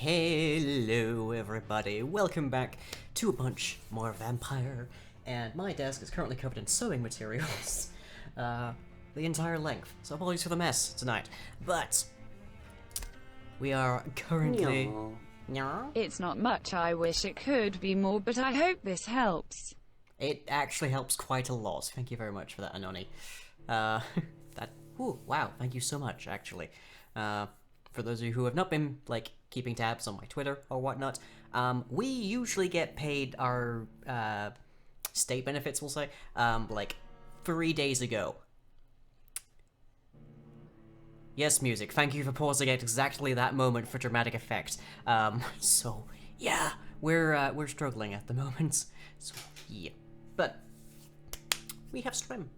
Hello everybody, welcome back to a bunch more Vampyr, and my desk is currently covered in sewing materials, the entire length, so apologies for the mess tonight, but we are currently... It's not much, I wish it could be more, but I hope this helps. It actually helps quite a lot, thank you very much for that, Anoni. Ooh, wow, thank you so much, actually. For those of you who have not been, like, keeping tabs on my Twitter or whatnot, we usually get paid our, state benefits, we'll say, like, 3 days ago. Yes, music, thank you for pausing at exactly that moment for dramatic effect. So, yeah, we're struggling at the moment, so, yeah. But we have stream,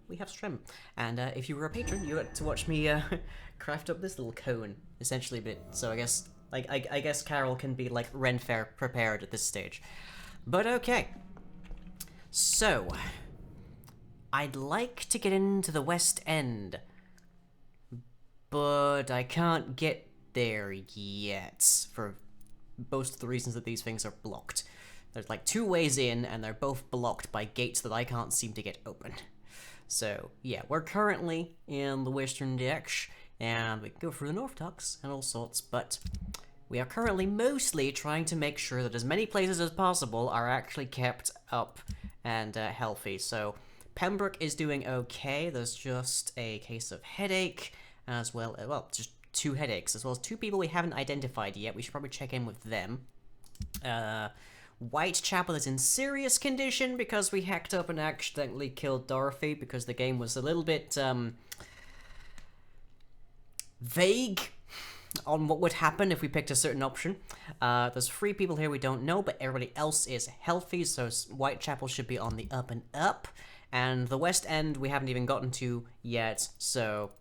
and if you were a patron, you had to watch me craft up this little cone, essentially. But so I guess, like, I guess Carol can be like Ren Fair prepared at this stage. But okay, so I'd like to get into the West End, but I can't get there yet for most of the reasons that these things are blocked. There's like 2 ways in, and they're both blocked by gates that I can't seem to get open. So, yeah, we're currently in the Western Ditch, and we can go through the North Docks and all sorts, but we are currently mostly trying to make sure that as many places as possible are actually kept up and healthy. So, Pembroke is doing okay. There's just a case of headache, as well, well, just 2 headaches, as well as 2 people we haven't identified yet. We should probably check in with them. Whitechapel is in serious condition because we hacked up and accidentally killed Dorothy because the game was a little bit, vague on what would happen if we picked a certain option. There's 3 people here we don't know, but everybody else is healthy, so Whitechapel should be on the up and up. And the West End we haven't even gotten to yet, so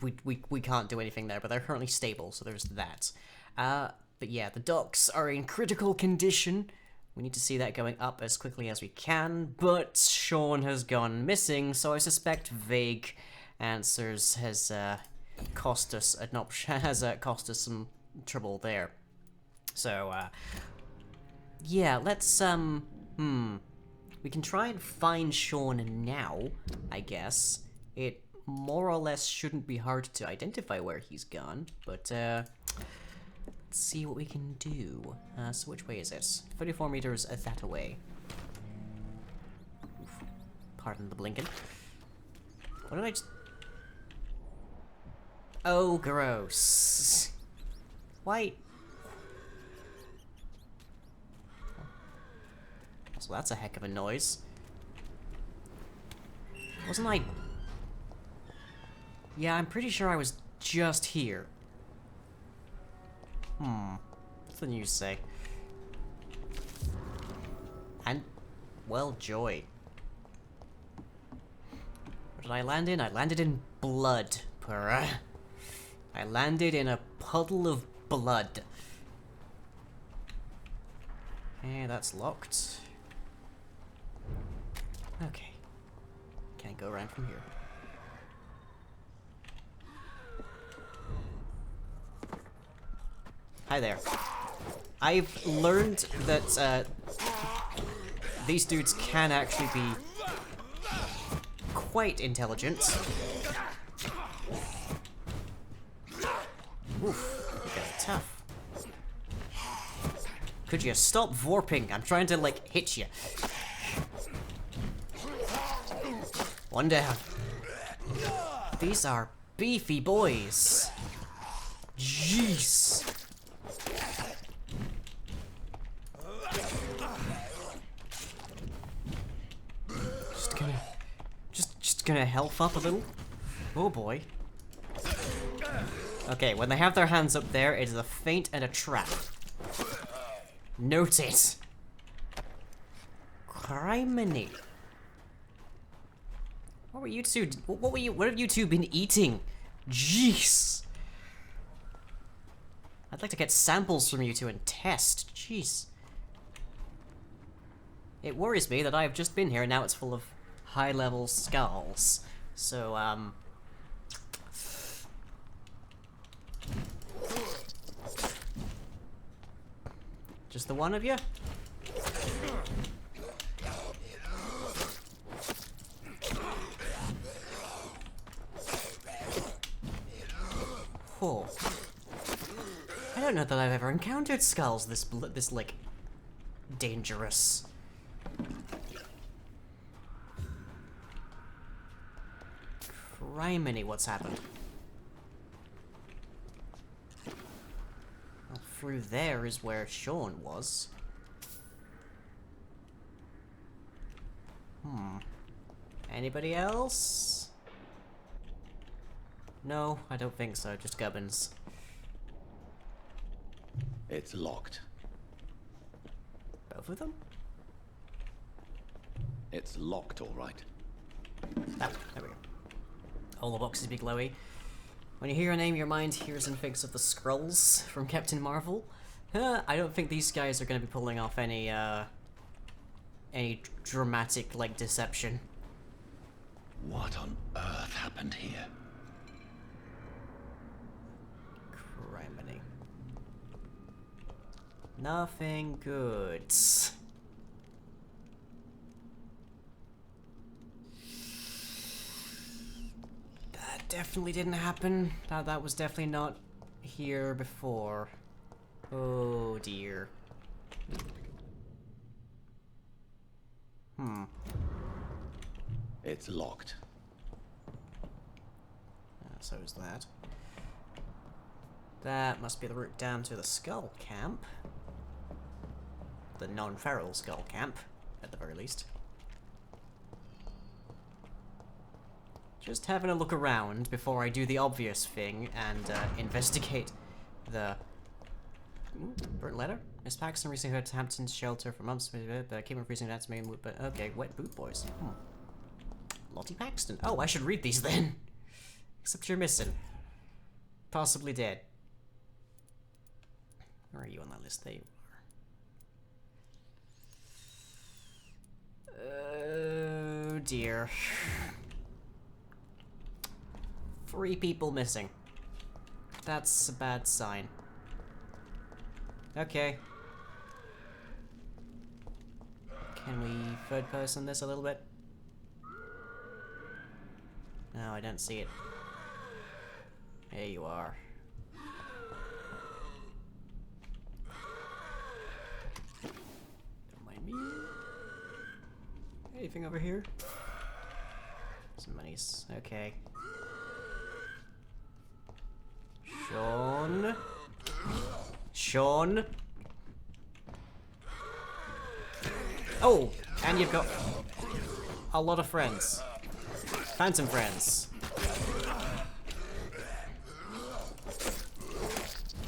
we can't do anything there, but they're currently stable, so there's that. But yeah, the docks are in critical condition. We need to see that going up as quickly as we can, but Sean has gone missing, so I suspect vague answers has cost us an option, cost us some trouble there. So yeah, let's we can try and find Sean now, I guess. It more or less shouldn't be hard to identify where he's gone, but let's see what we can do. So which way is it? 34 meters that away. Oof. Pardon the blinking. What did I just... Oh, gross. Why? So that's a heck of a noise. Wasn't I... Yeah, I'm pretty sure I was just here. What's the news say? And, well, joy. What did I land in? I landed in blood, Purra. I landed in a puddle of blood. Okay, that's locked. Okay. Can't go around from here. Hi there. I've learned that these dudes can actually be quite intelligent. Oof, you guys are tough. Could you stop warping? I'm trying to, like, hit you. One down. These are beefy boys. Jeez. Just gonna health up a little. Oh boy. Okay, when they have their hands up there, it is a feint and a trap. Noted. Criminy. What were you two? What have you two been eating? Jeez. I'd like to get samples from you two and test. Jeez. It worries me that I have just been here and now it's full of high-level SKALS. So, the one of you. Oh. I don't know that I've ever encountered skulls this like dangerous. Criminy, what's happened? Well, through there is where Sean was. Anybody else? No, I don't think so, just gubbins. It's locked. Both of them? It's locked, all right. Oh, there we go. All the boxes be glowy. When you hear a name, your mind hears and thinks of the Skrulls from Captain Marvel. I don't think these guys are going to be pulling off any dramatic, like, deception. What on earth happened here? Criminy. Nothing good. That definitely didn't happen. That was definitely not here before. Oh dear. It's locked. So is that. That must be the route down to the Skull Camp. The non-feral Skull Camp, at the very least. Just having a look around before I do the obvious thing and investigate the... Ooh, burnt letter? Miss Paxton recently heard Hampton's shelter for months, but keep on freezing that's me. But okay, wet boot boys. Lottie Paxton. Oh, I should read these then. Except you're missing. Possibly dead. Where are you on that list? There you are. Oh dear. 3 people missing. That's a bad sign. Okay. Can we third person this a little bit? No, I don't see it. There you are. Don't mind me. Anything over here? Some monies. Okay. Sean. Sean. Oh, and you've got a lot of friends. Phantom friends.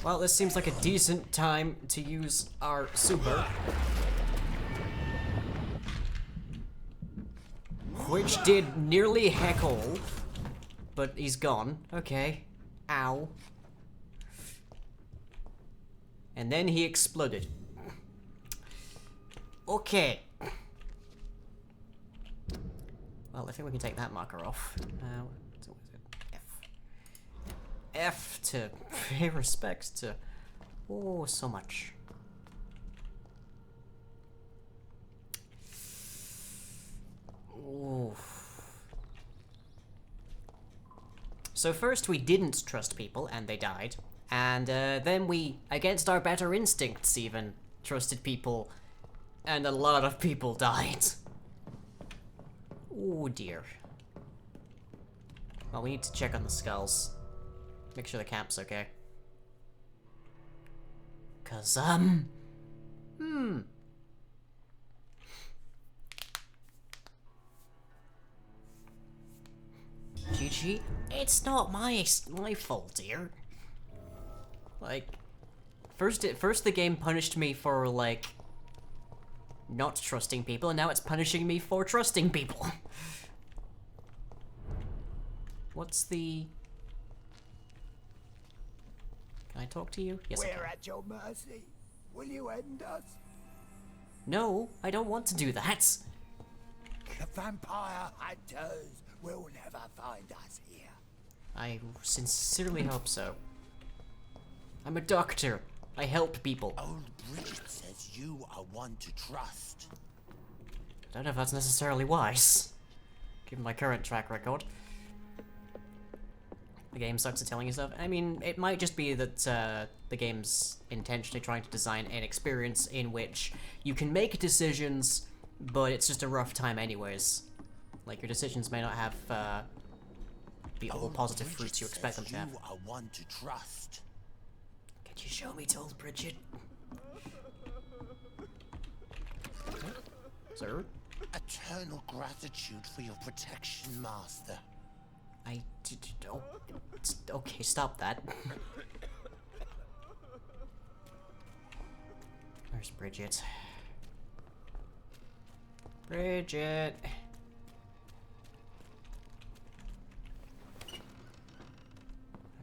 Well, this seems like a decent time to use our super. Which did nearly heck all. But he's gone. Okay. Ow. And then he exploded. Okay. Well, I think we can take that marker off. What is it? F. F to pay respects to... Oh, so much. Ooh. So first we didn't trust people, and they died. And then we, against our better instincts even, trusted people, and a lot of people died. Oh dear. Well, we need to check on the skulls. Make sure the camp's okay. 'Cause, GG, it's not my fault, dear. Like, first the game punished me for, like, not trusting people, and now it's punishing me for trusting people. What's the... Can I talk to you? Yes, I can. We're at your mercy. Will you end us? No, I don't want to do that. The vampire hunters will never find us here. I sincerely hope so. I'm a doctor. I help people. Old Bridget says you are one to trust. I don't know if that's necessarily wise, given my current track record. The game sucks at telling you stuff. I mean, it might just be that the game's intentionally trying to design an experience in which you can make decisions, but it's just a rough time anyways. Like, your decisions may not have the all positive fruits you expect them to have. You are one to trust. Could you show me to old Bridget? Sir? Eternal gratitude for your protection, Master. Oh, okay, stop that. Where's Bridget? Bridget!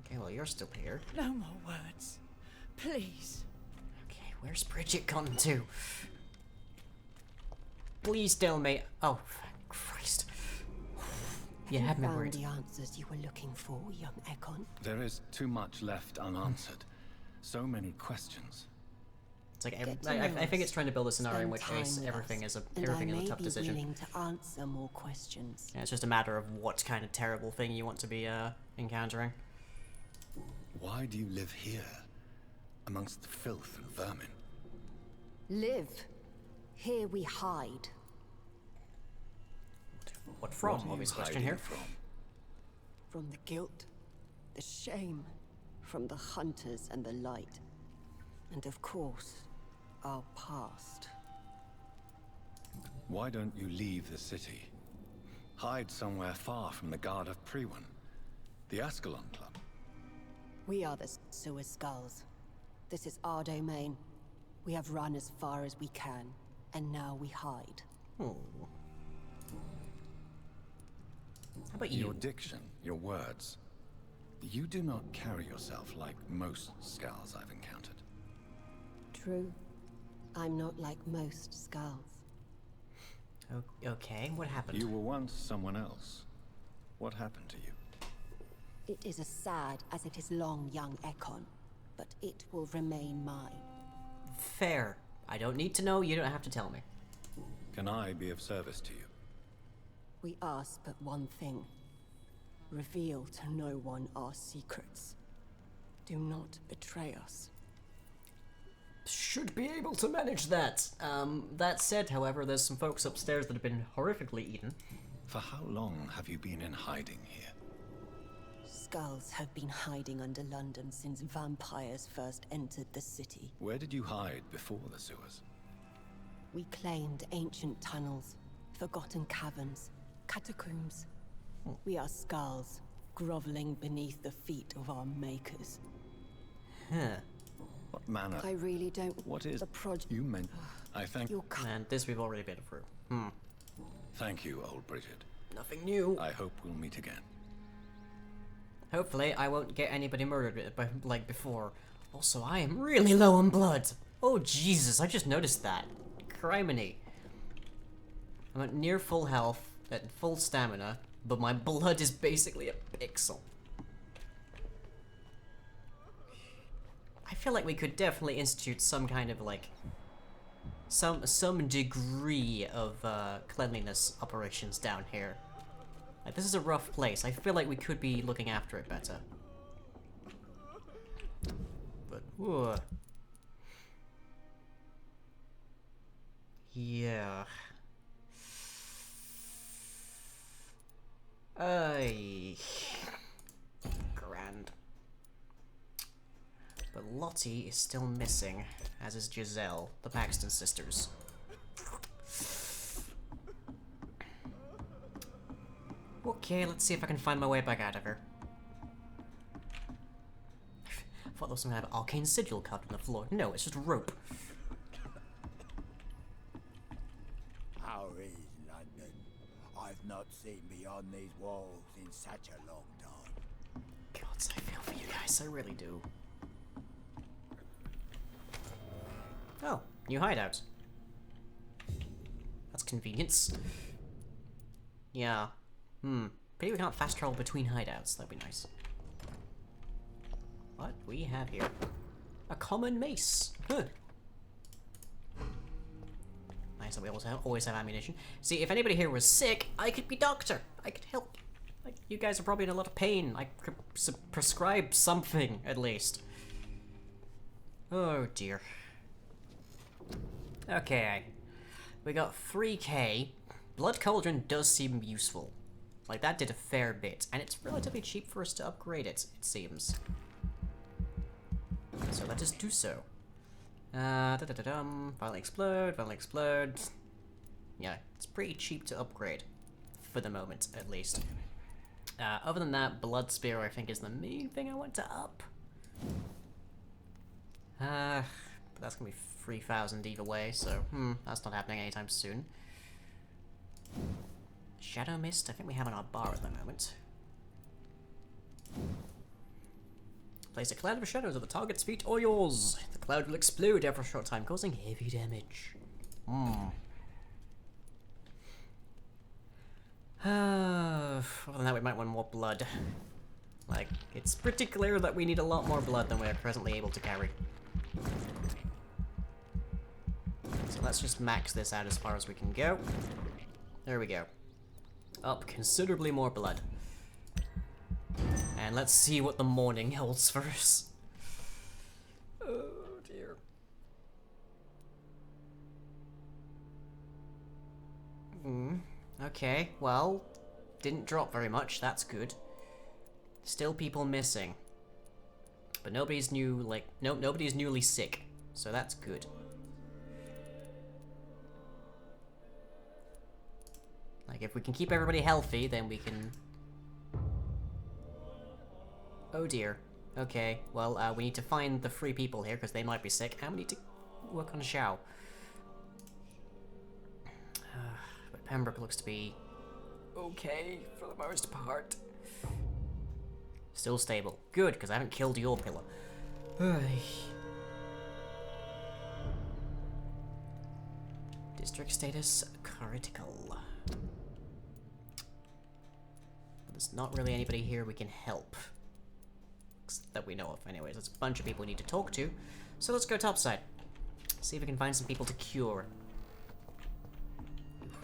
Okay, well, you're still here. No more words. Please. Okay, where's Bridget gone to? Please tell me. Oh, thank Christ. You had me Found worried. the answers you were looking for, young Ekon. There is too much left unanswered. So many questions. It's like Get to I know think us. it's trying to build a scenario in Spend which time with everything us, is and everything I is a may tough be decision. willing to answer more questions. Yeah, it's just a matter of what kind of terrible thing you want to be encountering. Why do you live here, amongst the filth and vermin? Live. Here we hide. What from? What are you Obvious question hiding here. from? From the guilt, the shame, from the hunters and the light. And of course, our past. Why don't you leave the city? Hide somewhere far from the guard of Priwen, the Ascalon Club. We are the sewer skulls. This is our domain. We have run as far as we can, and now we hide. Oh. How about you? Your diction, your words. You do not carry yourself like most SKALS I've encountered. True. I'm not like most skulls. Okay, what happened? You were once someone else. What happened to you? It is as sad as it is long, young Ekon, but it will remain mine. Fair. I don't need to know, you don't have to tell me. Can I be of service to you? We ask but one thing. Reveal to no one our secrets. Do not betray us. Should be able to manage that. That said, however, there's some folks upstairs that have been horrifically eaten. For how long have you been in hiding here? Skulls have been hiding under London since vampires first entered the city. Where did you hide before the sewers? We claimed ancient tunnels, forgotten caverns, catacombs. We are skulls, groveling beneath the feet of our makers. Huh. What manner? I really don't. What is the project? you meant? I thank. You'll And this we've already been through. Thank you, old Bridget. Nothing new. I hope we'll meet again. Hopefully, I won't get anybody murdered like before. Also, I am really low on blood. Oh, Jesus, I just noticed that. Criminy. I'm at near full health, at full stamina, but my blood is basically a pixel. I feel like we could definitely institute some kind of, like, some degree of cleanliness operations down here. Like, this is a rough place. I feel like we could be looking after it better. But, ooh. Yeah. Grand. But Lottie is still missing, as is Giselle, the Paxton sisters. Okay, let's see if I can find my way back out of here. I thought there was some kind of arcane sigil carved in the floor. No, it's just rope. How is London? I've not seen beyond these walls in such a long time. Gods, I feel for you guys, I really do. Oh, new hideout. That's convenience. Yeah. Maybe we can't fast travel between hideouts, that'd be nice. What we have here? A common mace. Huh. Nice that we always have ammunition. See, if anybody here was sick, I could be doctor. I could help. Like, you guys are probably in a lot of pain. I could prescribe something, at least. Oh, dear. Okay. We got 3k. Blood Cauldron does seem useful. Like, that did a fair bit. And it's relatively cheap for us to upgrade it seems. So let us do so. Violently explode, violently explode. Yeah, it's pretty cheap to upgrade. For the moment, at least. Other than that, Blood Spear I think is the main thing I want to up. But that's gonna be 3,000 either way, so that's not happening anytime soon. Shadow Mist, I think we have on our bar at the moment. Place a cloud of shadows at the target's feet or yours. The cloud will explode after a short time, causing heavy damage. Other than that, we might want more blood. Like, it's pretty clear that we need a lot more blood than we are presently able to carry. So let's just max this out as far as we can go. There we go. Up considerably more blood. And let's see what the morning holds for us. Oh dear. Okay, well, didn't drop very much, that's good. Still people missing. But nobody's nobody's newly sick, so that's good. Like, if we can keep everybody healthy, then we can... Oh dear. Okay, well, we need to find the 3 people here, because they might be sick, and we need to work on Xiao. But Pembroke looks to be... okay, for the most part. Still stable. Good, because I haven't killed your pillar. District status critical. But there's not really anybody here we can help. That we know of, anyways. There's a bunch of people we need to talk to. So let's go topside. See if we can find some people to cure.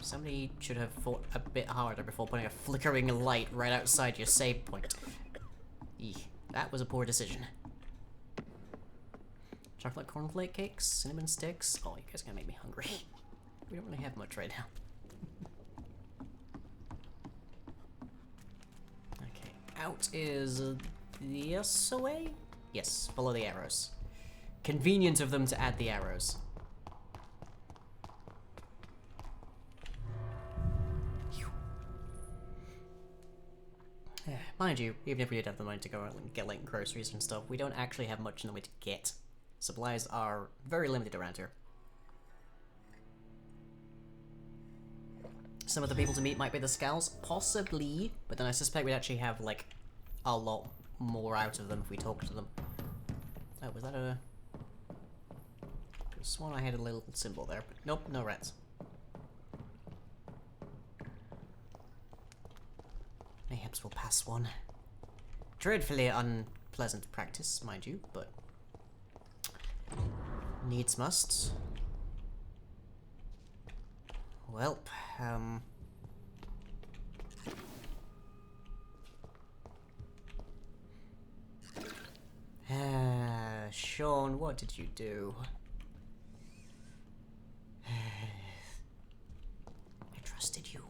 Somebody should have fought a bit harder before putting a flickering light right outside your save point. Eek, that was a poor decision. Chocolate cornflake cakes, cinnamon sticks. Oh, you guys are gonna make me hungry. We don't really have much right now. Okay, out is this way? Yes, follow the arrows. Convenient of them to add the arrows. Mind you, even if we did have the money to go out and get like groceries and stuff, we don't actually have much in the way to get. Supplies are very limited around here. Some of the people to meet might be the SKALS, possibly, but then I suspect we'd actually have like a lot more out of them if we talked to them. Oh, was that a... I could have sworn I had a little symbol there, but nope, no rats. Mayhaps we'll pass one. Dreadfully unpleasant practice, mind you, but needs must. Welp, Sean, what did you do? I trusted you.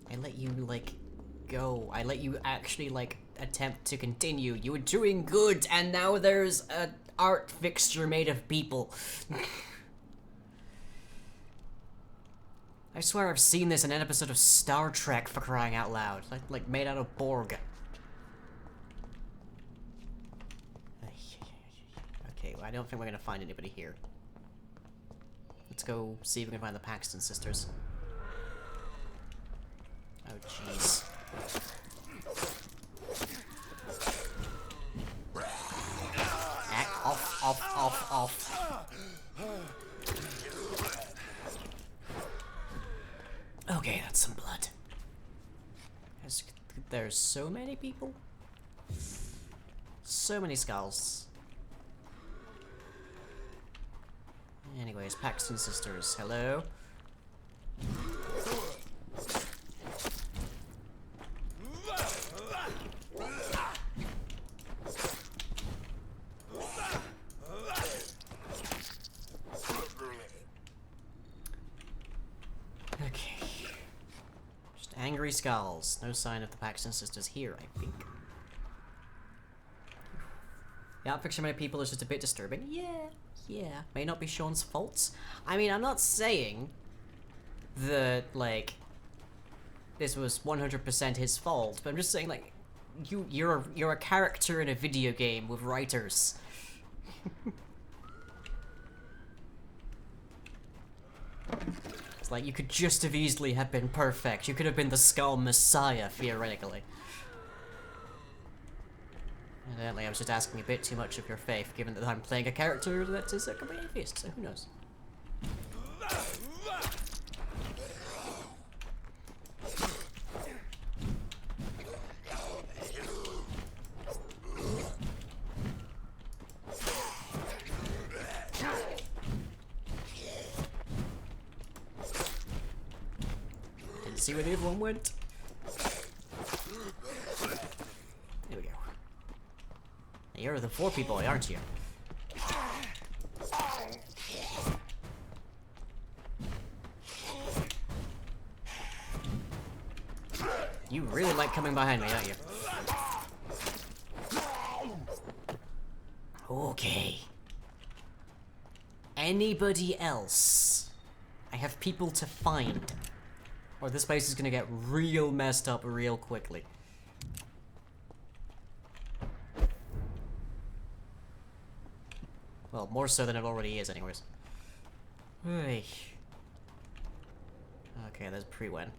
I let you, like, go. I let you actually, like, attempt to continue. You were doing good, and now there's an art fixture made of people. I swear I've seen this in an episode of Star Trek, for crying out loud. Like made out of Borg. Okay, well, I don't think we're gonna find anybody here. Let's go see if we can find the Paxton sisters. Oh, jeez. Off. Okay, that's some blood. There's so many people. So many skulls. Anyways, Paxton sisters, hello. Okay. Just angry skulls. No sign of the Paxton sisters here, I think. The outfit so many people is just a bit disturbing. Yeah. May not be Sean's fault. I mean, I'm not saying that, like, this was 100% his fault, but I'm just saying, like, you're a character in a video game with writers. It's like, you could just have easily have been perfect. You could have been the Skull Messiah, theoretically. Evidently, I was just asking a bit too much of your faith, given that I'm playing a character that is a complete atheist, so who knows? Didn't see where the other one went. There we go. You're the 4P boy, aren't you? You really like coming behind me, don't you? Okay. Anybody else? I have people to find. Or this place is gonna get real messed up real quickly. Well, more so than it already is, anyways. Hey. Okay, there's pre-win.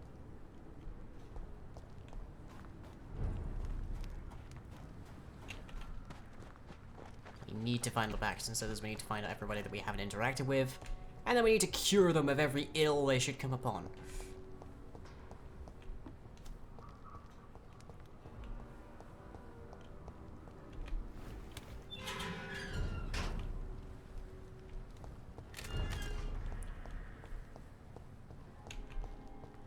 We need to find the Paxton sisters, we need to find out everybody that we haven't interacted with, and then we need to cure them of every ill they should come upon.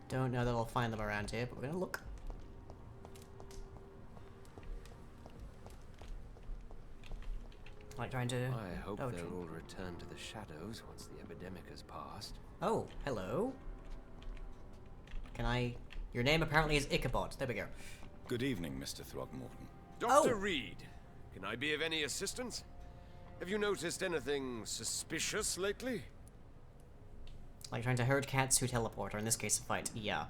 Don't know that I'll find them around here, but we're gonna look. Like trying to... I hope oh, they'll all return to the shadows once the epidemic has passed. Oh, hello. Can I... Your name apparently is Ichabod. There we go. Good evening, Mr. Throgmorton. Dr. Oh. Reid, can I be of any assistance? Have you noticed anything suspicious lately? Like trying to herd cats who teleport, or in this case a fight. Yeah.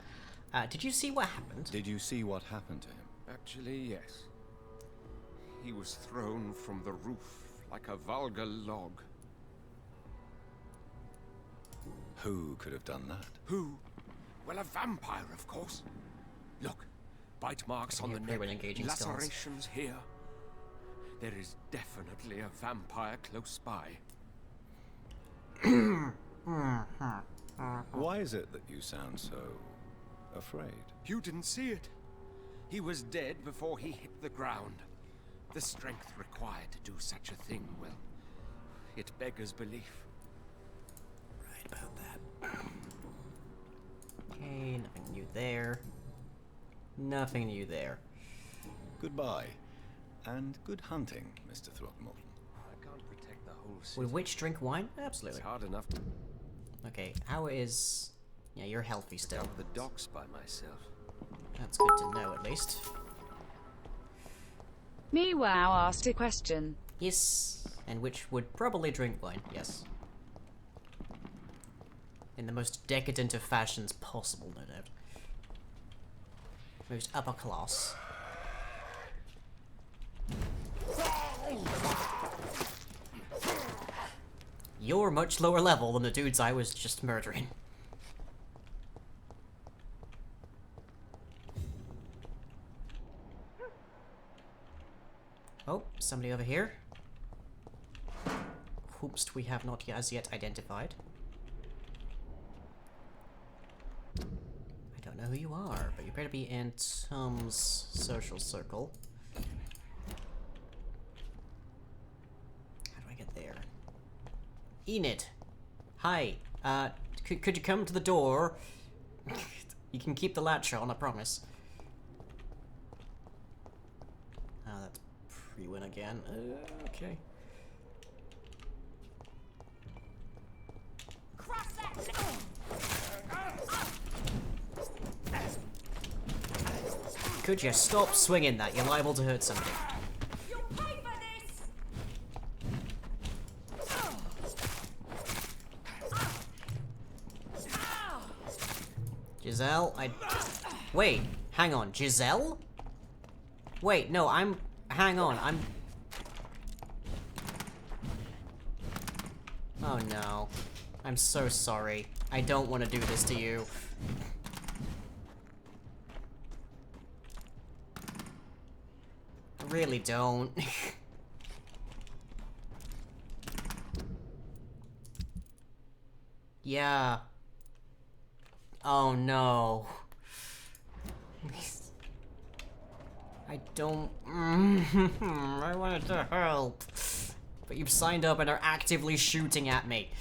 Did you see what happened? Did you see what happened to him? Actually, yes. He was thrown from the roof like a vulgar log. Who could have done that? Who? Well, a vampire, of course. Look, bite marks on the neck, when engaging SKALS. lacerations here. There is definitely a vampire close by. Why is it that you sound so afraid? You didn't see it. He was dead before he hit the ground. The strength required to do such a thing, well, it beggars belief. Right about that. Okay, nothing new there. Nothing new there. Goodbye, and good hunting, Mr. Throgmorton. I can't protect the whole city. Would witch drink wine? It's Absolutely. hard enough to Okay, how is... Yeah, you're healthy still. up the docks by myself. That's good to know, at least. Meow asked a question. Yes, and which would probably drink wine, yes. In the most decadent of fashions possible, no doubt. Most upper class. You're much lower level than the dudes I was just murdering. Oh, somebody over here. Whoops, we have not as yet identified. I don't know who you are, but you better be in Tom's social circle. Enid. Hi. Could you come to the door? You can keep the latch on, I promise. Oh, that's pre-win again. Okay. Could you stop swinging that? You're liable to hurt somebody. You'll pay for this! Giselle, Wait, hang on, Giselle? Wait, no, hang on, Oh no. I'm so sorry. I don't want to do this to you. I really don't. Yeah. Oh no. I don't... I wanted to help. But you've signed up and are actively shooting at me.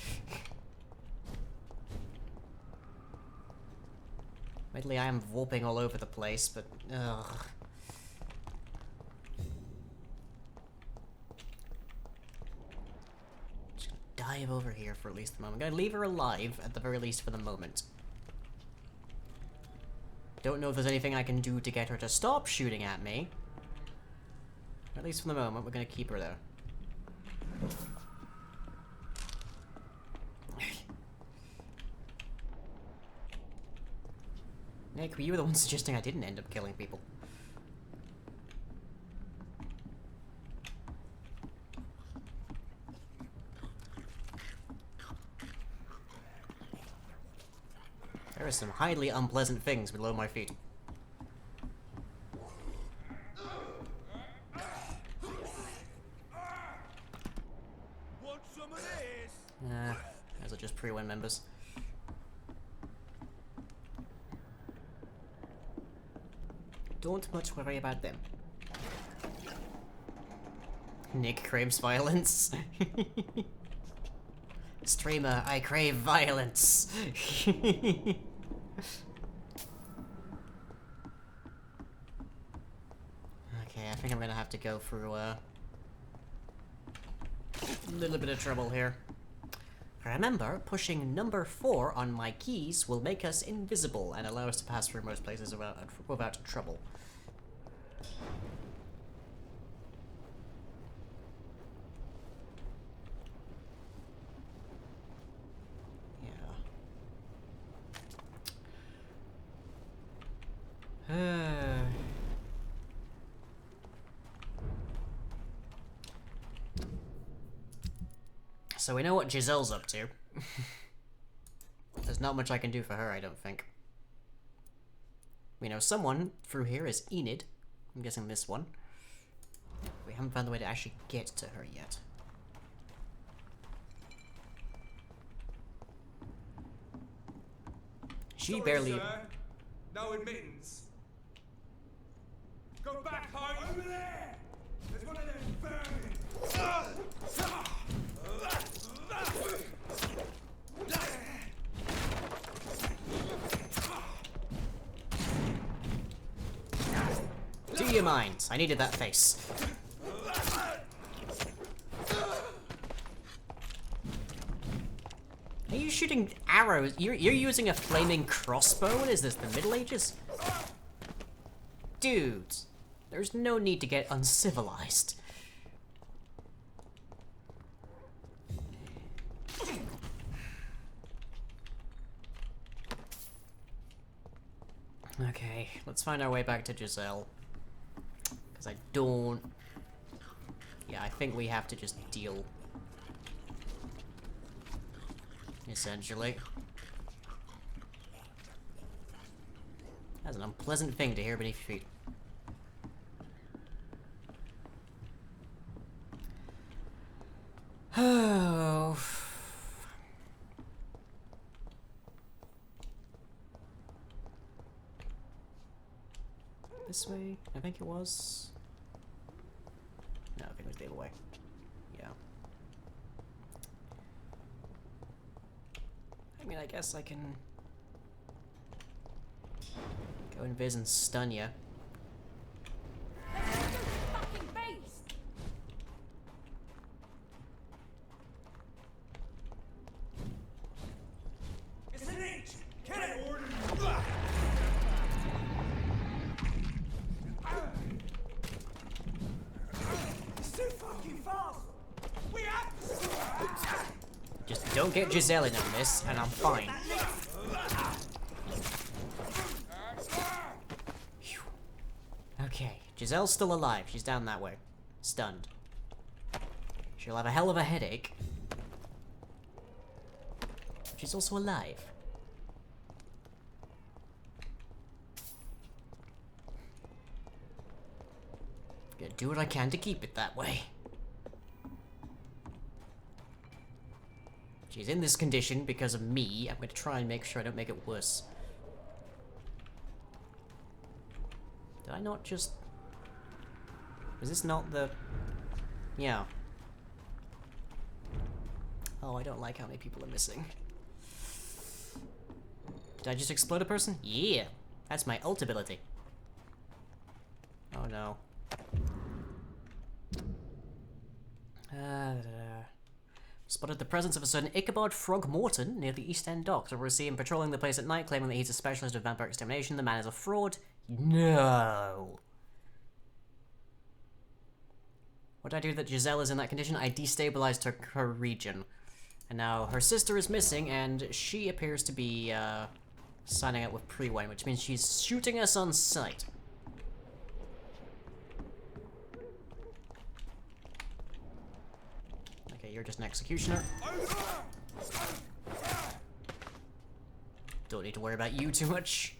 Admittedly, I am warping all over the place, but... ugh. Just gonna dive over here for at least the moment. I'm gonna leave her alive, at the very least for the moment. Don't know if there's anything I can do to get her to stop shooting at me. At least for the moment, we're gonna keep her there. Nick, you were the one suggesting I didn't end up killing people. There are some highly unpleasant things below my feet. Want some of this? Those are just pre-win members. Don't much worry about them. Nick craves violence. Streamer, I crave violence. Okay, I think I'm gonna have to go through a little bit of trouble here. Remember, pushing number 4 on my keys will make us invisible and allow us to pass through most places without trouble. Yeah. So we know what Giselle's up to. There's not much I can do for her, I don't think. We know someone through here is Enid. I'm guessing this one. We haven't found the way to actually get to her yet. She Sorry, barely... sir. No admittance. Go back home! Over there! There's one of them burning! Do you mind? I needed that face. Are you shooting arrows? You're using a flaming crossbow? What is this, the Middle Ages? Dude, there's no need to get uncivilized. Okay, let's find our way back to Giselle. Because I don't... Yeah, I think we have to just deal. Essentially. That's an unpleasant thing to hear beneath your feet. Oh. This way? I think it was. No, I think it was the other way. Yeah. I guess I can go invis and stun ya. It's an H! Get it! It's too fucking fast! We have Just don't get Giselle in on this, and I'm fine. Phew. Okay, Giselle's still alive. She's down that way. Stunned. She'll have a hell of a headache. She's also alive. Gonna do what I can to keep it that way. She's in this condition because of me. I'm gonna try and make sure I don't make it worse. Did I not just... Was this not the... Yeah. Oh, I don't like how many people are missing. Did I just explode a person? Yeah! That's my ult ability. Oh no. Spotted the presence of a certain Ichabod Frogmorton near the East End docks. Over see him patrolling the place at night, claiming that he's a specialist of vampire extermination. The man is a fraud. No! What did I do that Giselle is in that condition? I destabilized her region. And now her sister is missing, and she appears to be, signing up with Pre-Wayne, which means she's shooting us on sight. Okay, you're just an executioner. Don't need to worry about you too much.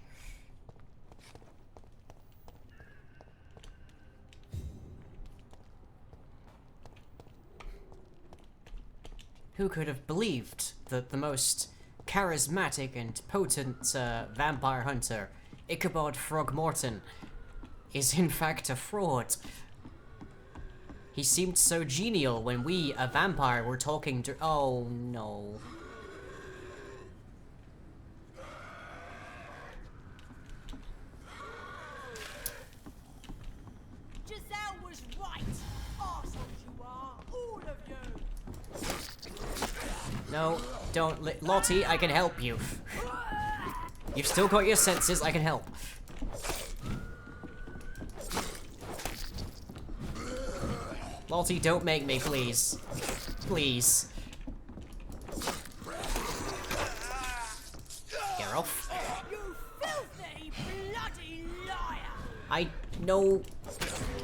Who could have believed that the most charismatic and potent vampire hunter, Ichabod Frogmorton, is in fact a fraud? He seemed so genial when we, a vampire, were talking to— oh no. Giselle was right. Arseholes you are, all of you. No, don't— Lottie, I can help you. You've still got your senses, I can help. Lottie, don't make me, please. Please. Get off. You filthy, bloody liar. I know.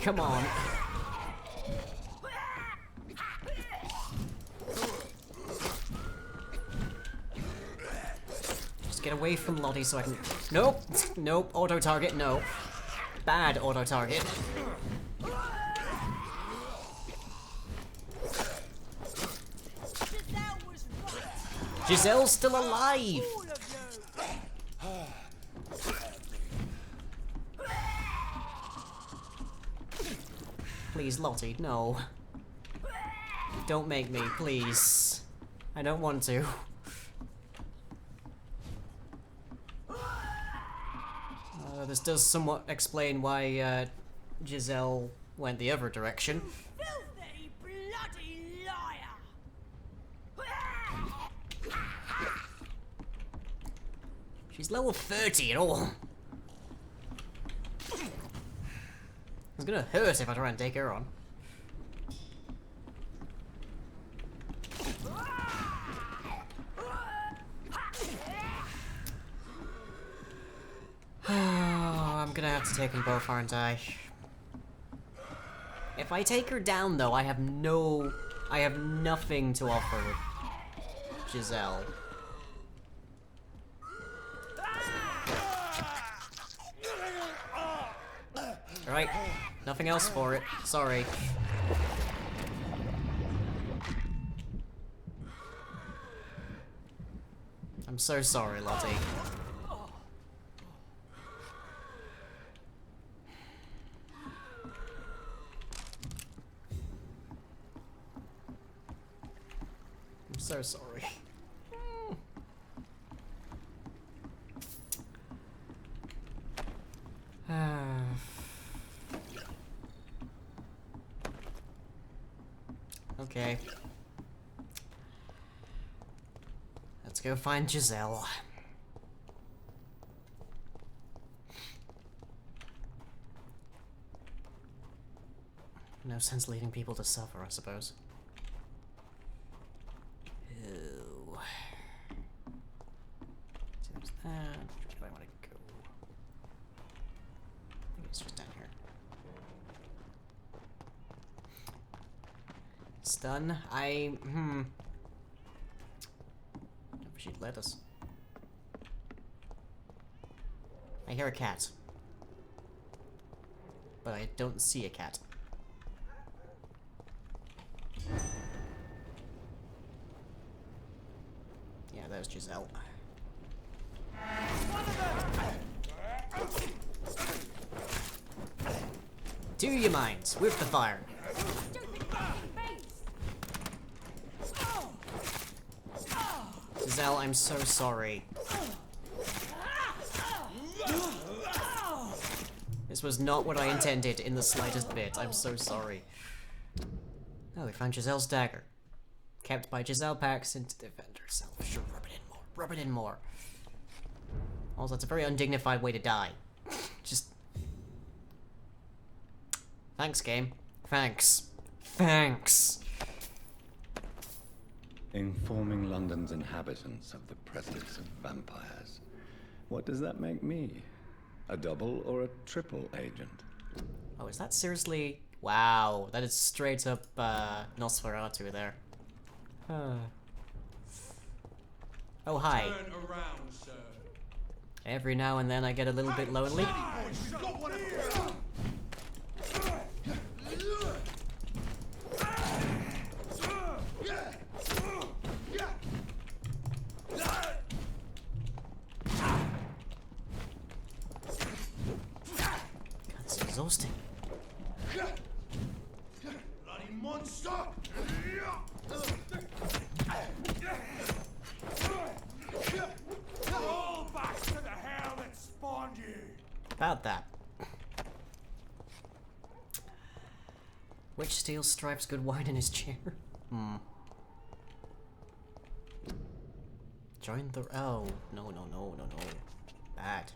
Come on. Just get away from Lottie so I can— nope. Nope. Auto target. No. Bad auto target. Giselle was right. Giselle's still alive. All of you. Please, Lottie, no. Don't make me, please. I don't want to. This does somewhat explain why Giselle went the other direction. Filthy, bloody liar. She's level 30 and all. It's gonna hurt if I try and take her on. I'm gonna have to take them both, aren't I? If I take her down, though, I have nothing to offer Giselle. Alright, nothing else for it. Sorry. I'm so sorry, Lottie. I'm so sorry. go find Giselle. No sense leaving people to suffer, I suppose. Ew. So there's that. Where do I want to go? I think it's just down here. Stun. I if she'd let us. I hear a cat. But I don't see a cat. Yeah, there's Giselle. Do your minds with the fire. Giselle, I'm so sorry. This was not what I intended in the slightest bit. I'm so sorry. Oh, we found Giselle's dagger. Kept by Giselle Paxton to defend herself. Sure, rub it in more. Rub it in more. Also, it's a very undignified way to die. Just... Thanks, game. Thanks. Thanks. Informing London's inhabitants of the presence of vampires. What does that make me? A double or a triple agent? Oh, is that seriously... Wow, that is straight up, Nosferatu there. Oh, hi. Turn around, sir. Every now and then I get a little bit lonely. God, it's exhausting. Bloody monster! Roll back to the hell that spawned you! About that. Which steals Stripe's good wine in his chair? Join the... Oh, no. Bad.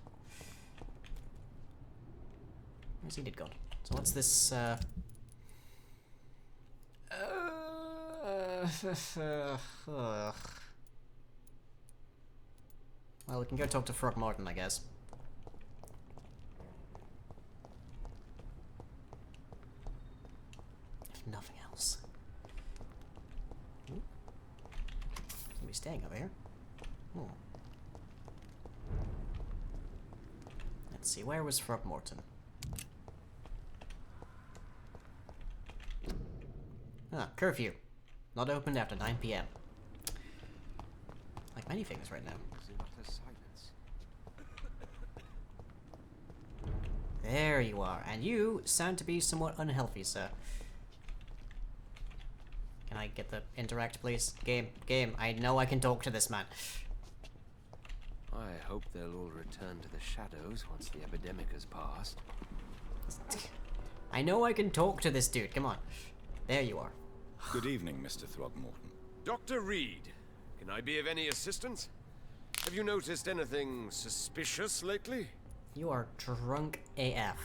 Where's he did gone? So what's this, Well, we can go talk to Frogmorton, I guess. If nothing else. Ooh. Somebody's staying over here. Ooh. Let's see, where was Frogmorton? Ah, curfew. Not opened after 9 PM. Like many things right now. There you are, and you sound to be somewhat unhealthy, sir. Can I get the interact, please? Game, I know I can talk to this man. I hope they'll all return to the shadows once the epidemic has passed. I know I can talk to this dude, come on. There you are. Good evening, Mr. Throgmorton. Dr. Reid, can I be of any assistance? Have you noticed anything suspicious lately? You are drunk AF.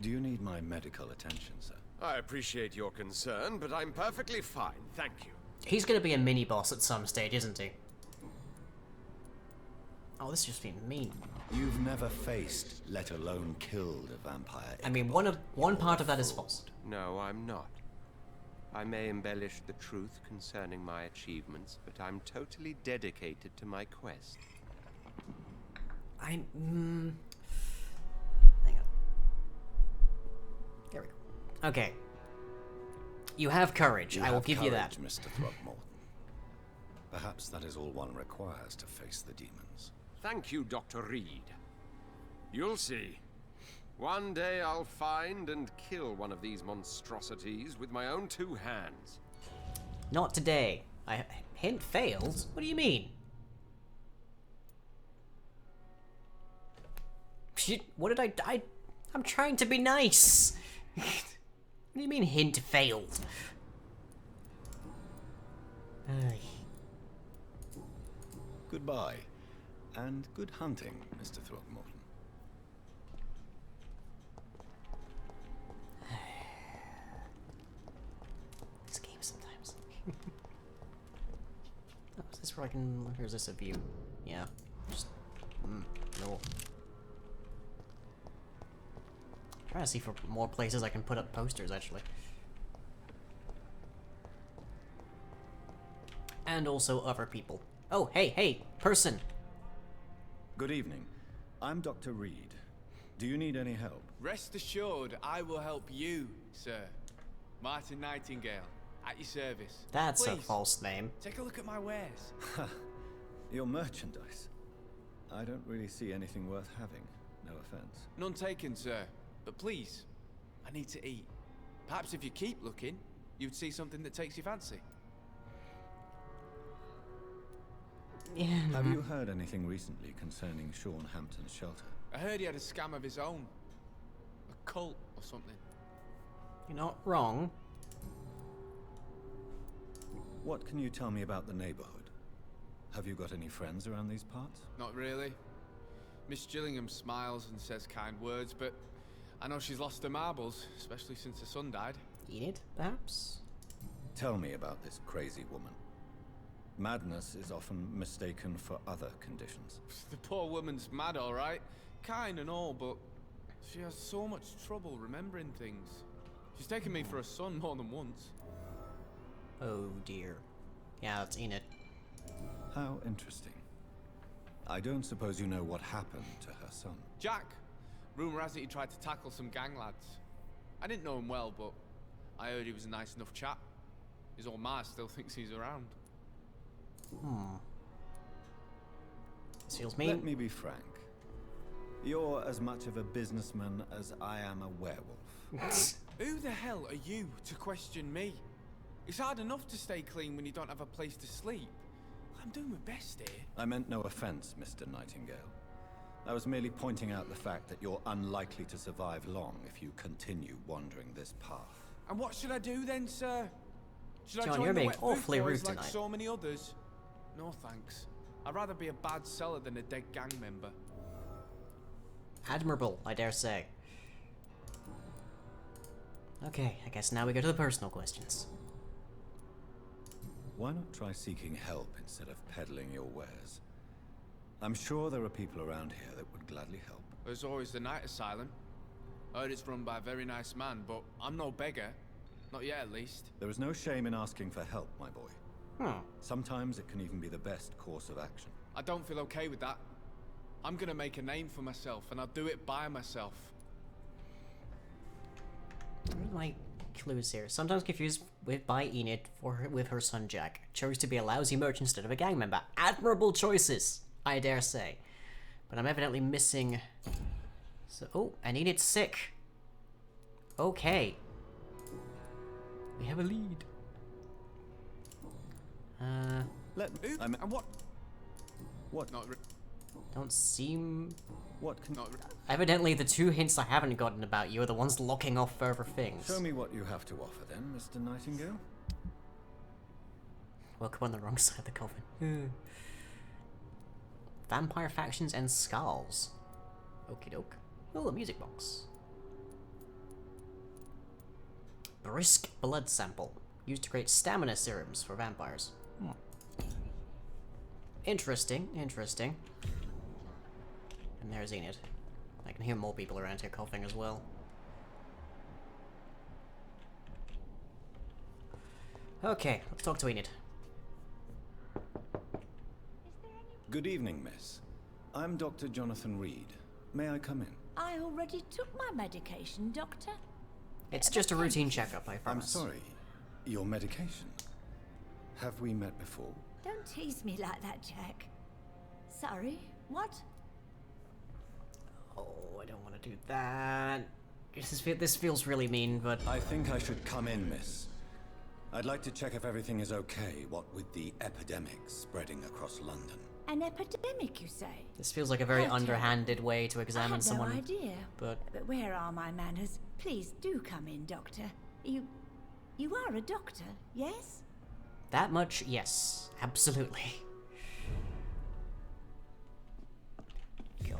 Do you need my medical attention, sir? I appreciate your concern, but I'm perfectly fine, thank you. He's gonna be a mini-boss at some stage, isn't he? Oh, this is just being mean. You've never faced, let alone killed, a vampire. I mean, one part of that is false. No, I'm not. I may embellish the truth concerning my achievements, but I'm totally dedicated to my quest. Hang on. There we go. Okay. You have courage. I will give you that. Mr. Throgmorton. Perhaps that is all one requires to face the demons. Thank you, Dr. Reid. You'll see. One day I'll find and kill one of these monstrosities with my own 2 hands. Not today. Hint failed? What do you mean? Shit, what did I'm trying to be nice. What do you mean hint failed? Goodbye. And good hunting, Mr. Throckmorton. This game sometimes. Oh, is this where I can... Or is this a view? Yeah. Just... no. Trying to see for more places I can put up posters, actually. And also other people. Oh, hey, person! Good evening. I'm Dr. Reid. Do you need any help? Rest assured, I will help you, sir. Martin Nightingale, at your service. That's a Please, false name. take a look at my wares. Your merchandise. I don't really see anything worth having. No offense. None taken, sir. But please, I need to eat. Perhaps if you keep looking, you'd see something that takes your fancy. Yeah. Have you heard anything recently concerning Sean Hampton's shelter? I heard he had a scam of his own. A cult or something. You're not wrong. What can you tell me about the neighborhood? Have you got any friends around these parts? Not really. Miss Gillingham smiles and says kind words, but I know she's lost her marbles, especially since her son died. Enid, perhaps? Tell me about this crazy woman. Madness is often mistaken for other conditions. The poor woman's mad, all right. Kind and all, but she has so much trouble remembering things. She's taken me for a son more than once. Oh dear. Yeah, that's Enid. How interesting. I don't suppose you know what happened to her son. Jack! Rumour has it he tried to tackle some gang lads. I didn't know him well, but I heard he was a nice enough chap. His old ma still thinks he's around. This feels mean. Let me be frank. You're as much of a businessman as I am a werewolf. Who the hell are you to question me? It's hard enough to stay clean when you don't have a place to sleep. I'm doing my best here. I meant no offense, Mr. Nightingale. I was merely pointing out the fact that you're unlikely to survive long if you continue wandering this path. And what should I do then, sir? Should John, I join you're the being wet awfully boot boys rude like tonight. so many others? No thanks. I'd rather be a bad seller than a dead gang member. Admirable, I dare say. Okay, I guess now we go to the personal questions. Why not try seeking help instead of peddling your wares? I'm sure there are people around here that would gladly help. There's always the night asylum. I heard it's run by a very nice man, but I'm no beggar. Not yet, at least. There is no shame in asking for help, my boy. Sometimes it can even be the best course of action. I don't feel okay with that. I'm gonna make a name for myself, and I'll do it by myself. What are my clues here? Sometimes confused by Enid with her son Jack. Chose to be a lousy merchant instead of a gang member. Admirable choices, I dare say. But I'm evidently missing... So, oh, and Enid's sick. Okay. We have a lead. And what? What? Not Don't seem... What can... Evidently, the two hints I haven't gotten about you are the ones locking off further things. Show me what you have to offer then, Mr. Nightingale. Welcome on the wrong side of the coffin. Vampire factions and SKALS. Okie doke. Oh, a music box. Brisk blood sample. Used to create stamina serums for vampires. Interesting, interesting. And there's Enid. I can hear more people around here coughing as well. Okay, let's talk to Enid. Good evening, miss. I'm Dr. Jonathan Reid. May I come in? I already took my medication, Doctor. It's just a routine checkup, I promise. I'm sorry. Your medication? Have we met before? Don't tease me like that, Jack. Sorry, what? Oh, I don't want to do that. This feels really mean, but... I think I should come in, miss. I'd like to check if everything is okay, what with the epidemic spreading across London. An epidemic, you say? This feels like a very Okay. underhanded way to I examine had someone. no idea. But where are my manners? Please do come in, Doctor. You are a doctor, yes? that much, yes. Absolutely.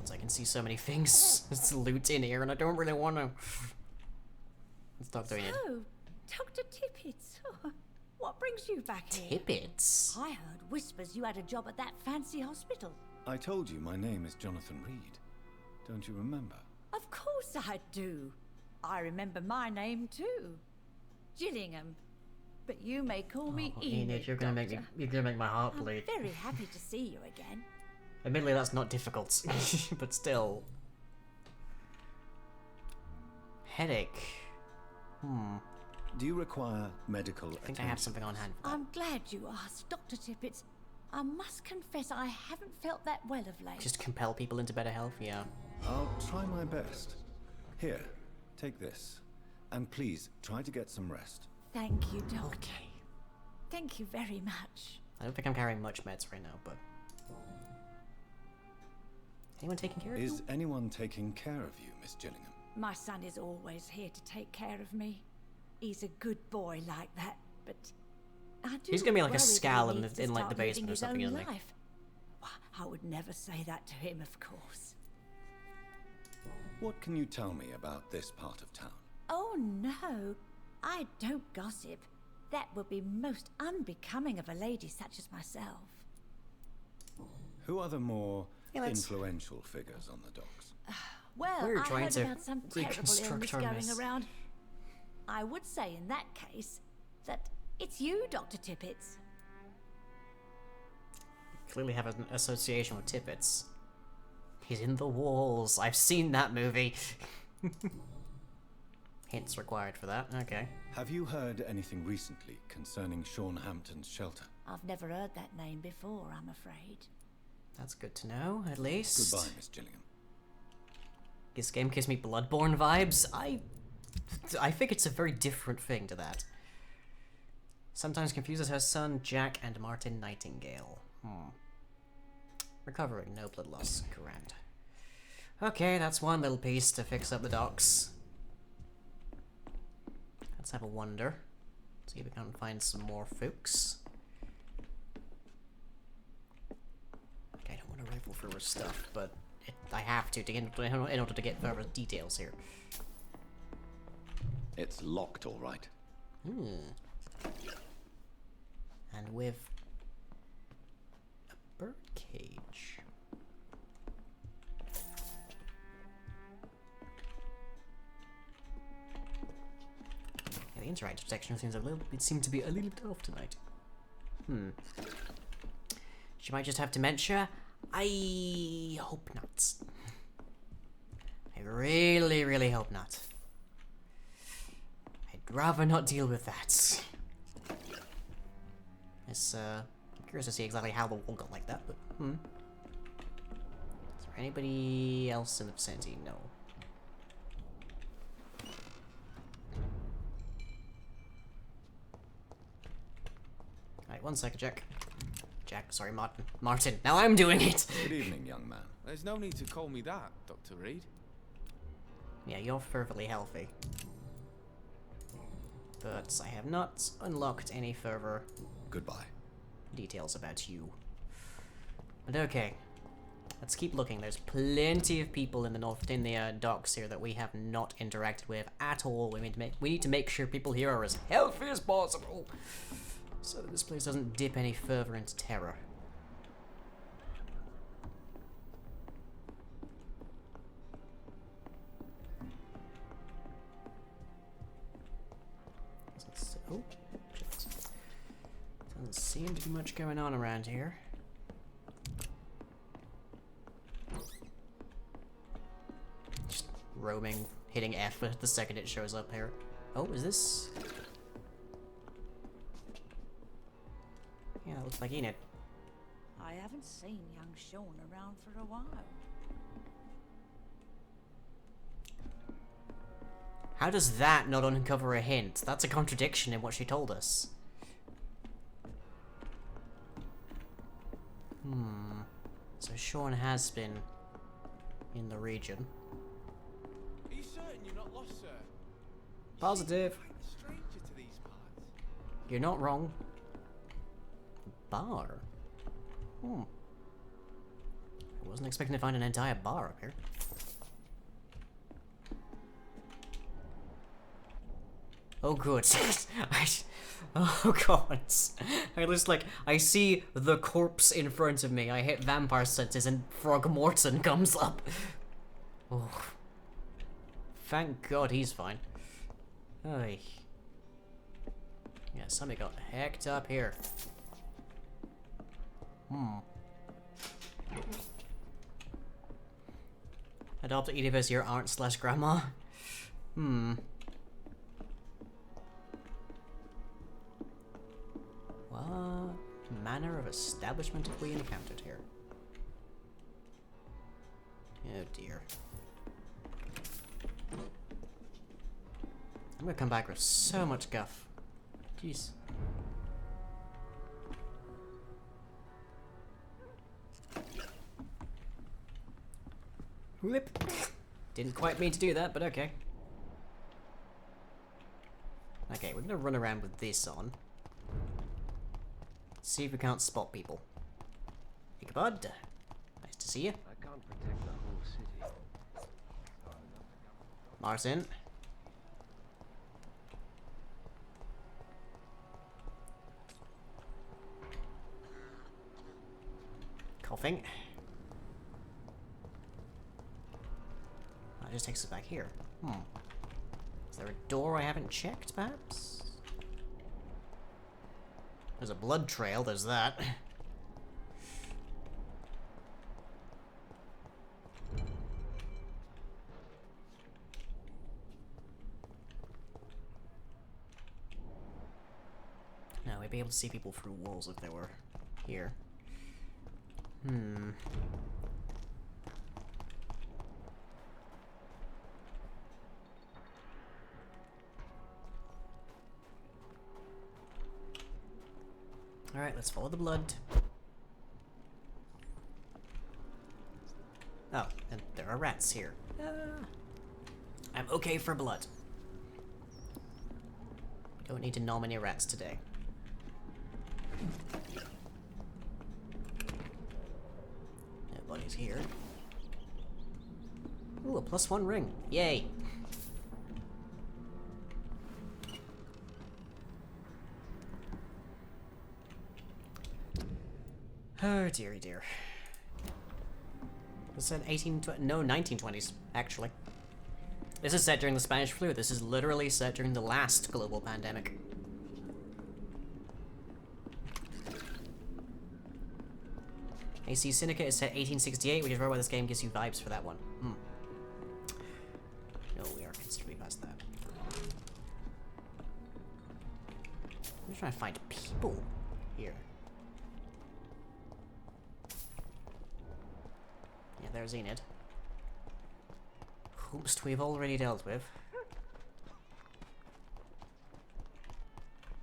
Because I can see so many things. It's loot in here, and I don't really want to. Let's stop doing it. Oh, Dr. Tippets. What brings you back here? Tippets? I heard whispers you had a job at that fancy hospital. I told you my name is Jonathan Reid. Don't you remember? Of course I do. I remember my name too. Gillingham. But you may call me Enid, you're gonna make my heart bleed. I'm very happy to see you again. Admittedly, that's not difficult, but still. Headache. Do you require medical attention? I think I have something on hand. I'm glad you asked, Dr. Tippets. I must confess I haven't felt that well of late. Just compel people into better health, yeah. I'll try my best. Here, take this. And please, try to get some rest. Thank you, Doctor. Okay. Thank you very much. I don't think I'm carrying much meds right now, but... Anyone taking care of you? Is anyone taking care of you, Miss Gillingham? My son is always here to take care of me. He's a good boy like that, but I do. He's gonna be like a worry that he SKAL needs to in like the start basement living or his something, own isn't he? life. Well, I would never say that to him, of course. What can you tell me about this part of town? Oh no, I don't gossip. That would be most unbecoming of a lady such as myself. Who are the more let's- influential figures on the docks? Well, We're I trying heard to about some terrible reconstruct illness our going mess. around. I would say in that case that it's you, Dr. Tippets. Clearly have an association with Tippets. He's in the walls. I've seen that movie. Hints required for that. Okay. Have you heard anything recently concerning Sean Hampton's shelter? I've never heard that name before, I'm afraid. That's good to know, at least. Goodbye, Miss Gillingham. This game gives me Bloodborne vibes. I think it's a very different thing to that. Sometimes confuses her son, Jack, and Martin Nightingale. Recovering, no blood loss. Grand. Okay, that's one little piece to fix up the docks. Let's have a wander. See if we can find some more folks. Okay, I don't want to rifle through her stuff, but I have to get in order to get further details here. It's locked, all right. And with a birdcage. Yeah, the interactive section seemed to be a little bit off tonight. She might just have dementia. I hope not. I really, really hope not. I'd rather not deal with that. I'm curious to see exactly how the wall got like that, but Is there anybody else in the vicinity? No. Alright, 1 second, Jack. Sorry, Martin. Martin, now I'm doing it! Good evening, young man. There's no need to call me that, Dr. Reid. Yeah, you're perfectly healthy. But I have not unlocked any further Goodbye. details about you. But okay. Let's keep looking. There's plenty of people in the docks here that we have not interacted with at all. We need to make sure people here are as healthy as possible, so that this place doesn't dip any further into terror. Doesn't seem to be much going on around here. Just roaming, hitting F the second it shows up here. Oh, is this? Yeah, it looks like Enid. I haven't seen young Sean around for a while. How does that not uncover a hint? That's a contradiction in what she told us. So Sean has been in the region. Are you certain you're not lost, sir? Positive. Quite a stranger to these parts. You're not wrong. Bar. Wasn't expecting to find an entire bar up here. Oh good. Oh god. I just like, I see the corpse in front of me, I hit vampire senses and Frog Morton comes up. Oh. Thank god he's fine. Oy. Yeah, somebody got hecked up here. Adopt Edith as your aunt/grandma. What manner of establishment have we encountered here? Oh dear. I'm gonna come back with so much guff. Jeez. Whoop. Didn't quite mean to do that, but okay. Okay, we're gonna run around with this on. See if we can't spot people. Ichabod, nice to see you. I can't protect the whole city. Martin. Coughing. That just takes us back here. Is there a door I haven't checked, perhaps? There's a blood trail, there's that. No, we'd be able to see people through walls if they were here. Alright, let's follow the blood. Oh, and there are rats here. I'm okay for blood. Don't need to nominate rats today. Nobody's here. Ooh, a +1 ring. Yay! Oh dearie dear. This is 1920s, actually. This is set during the Spanish flu. This is literally set during the last global pandemic. AC Syndicate is set 1868, which is right why this game gives you vibes for that one. No, we are considerably past that. I'm just trying to find people here. Yeah, there's Enid. Whomst we've already dealt with.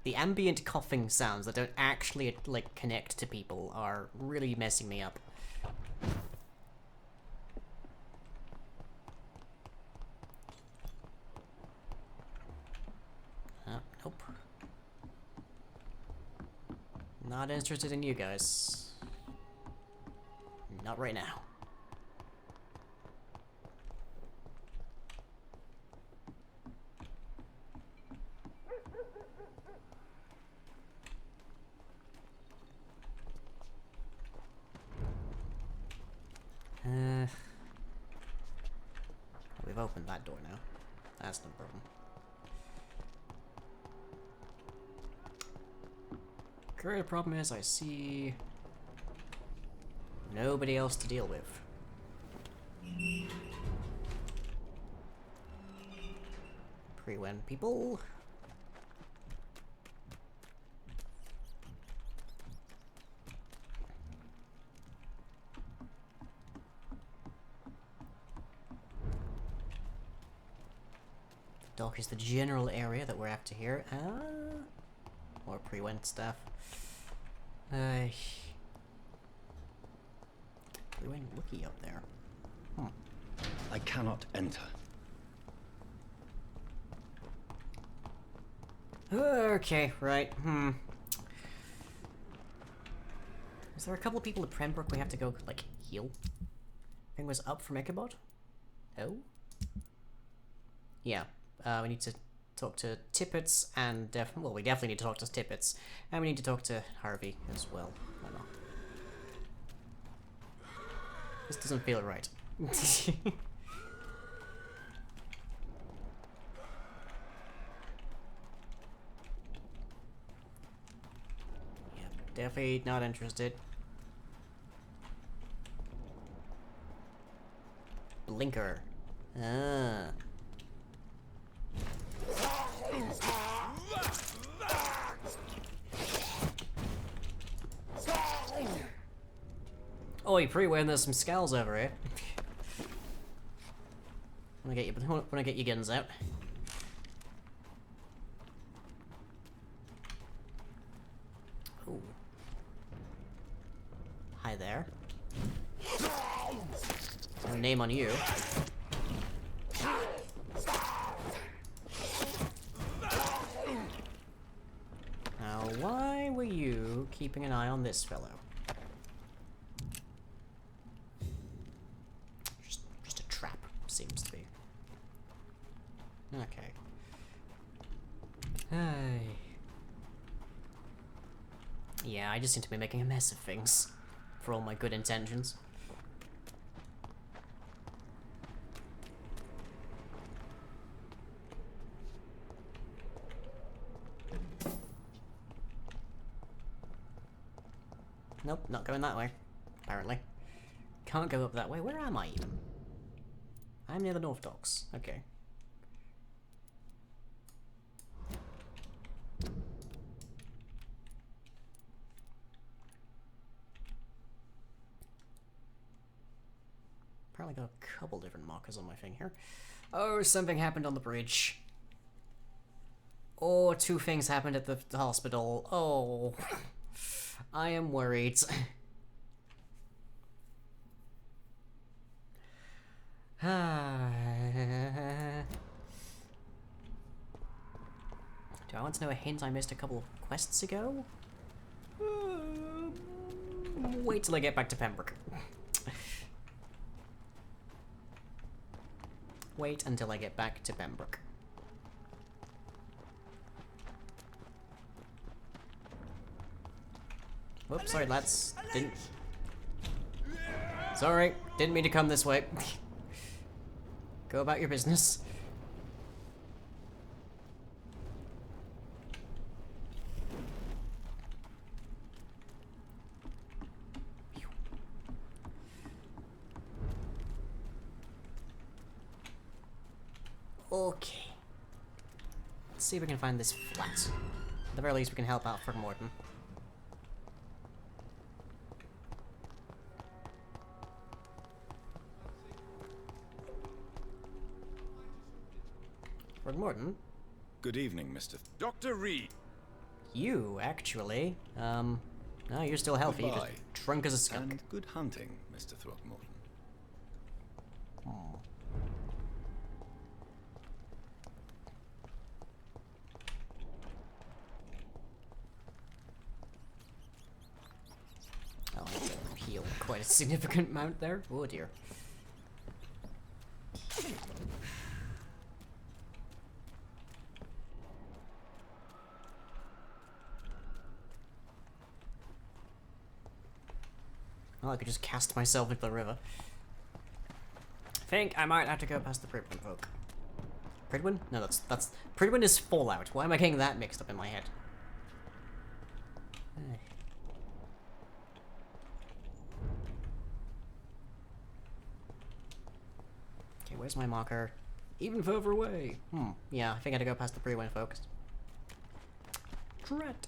The ambient coughing sounds that don't actually, like, connect to people are really messing me up. Nope. Not interested in you guys. Not right now. We've opened that door now. That's no problem. Current problem is I see nobody else to deal with. Pre-wen people. Dock is the general area that we're after here. More pre-went stuff. Pre-went looky up there. I cannot enter. Okay, right. Is there a couple of people at Pembroke we have to go, like, heal? Thing was up from Ichabod? Oh? Yeah. We need to talk to Tippets and... well, we definitely need to talk to Tippets. And we need to talk to Harvey as well. Why not? This doesn't feel right. Yeah, definitely not interested. Blinker. Ah. Oi, pre-win, there's some SKALS over here. Wanna get your guns out. Ooh. Hi there. No name on you. Now, why were you keeping an eye on this fellow? Just a trap, seems to be. Okay. Hey. Yeah, I just seem to be making a mess of things, for all my good intentions. Nope, not going that way, apparently. Can't go up that way. Where am I even? I'm near the North Docks. Okay. Apparently got a couple different markers on my thing here. Oh, something happened on the bridge. Oh, two things happened at the hospital. Oh, I am worried. Do I want to know a hint I missed a couple of quests ago? Wait till I get back to Pembroke. Wait until I get back to Pembroke. Whoops, sorry lads. Sorry, didn't mean to come this way. Go about your business. Okay. Let's see if we can find this flat. At the very least, we can help out Morton. Morton? Good evening, Mr. Dr. Reid. You, actually. No, you're still healthy. You're just drunk as a skunk. And good hunting, Mr. Throckmorton. Oh. Oh, I need to heal quite a significant amount there. Oh dear. Oh, I could just cast myself into the river. I think I might have to go past the Pridwin folk. Pridwin? No, that's Pridwin is Fallout. Why am I getting that mixed up in my head? Okay, where's my marker? Even further away. Yeah, I think I had to go past the Pridwin folks. Drat.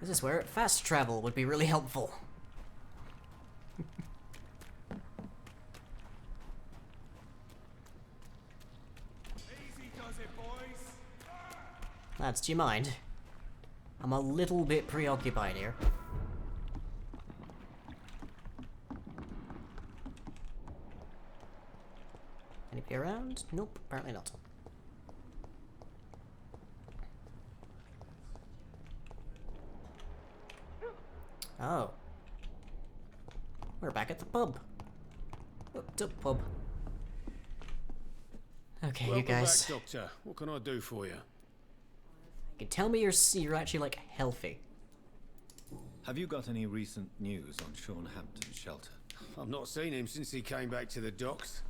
This is where fast travel would be really helpful. Easy does it, boys. Lads, do you mind? I'm a little bit preoccupied here. Anybody around? Nope, apparently not. Oh. We're back at the pub. Up to pub. Okay, you Welcome guys. back, Doctor. What can I do for you? You can tell me you're actually, like, healthy. Have you got any recent news on Sean Hampton's shelter? I've not seen him since he came back to the docks.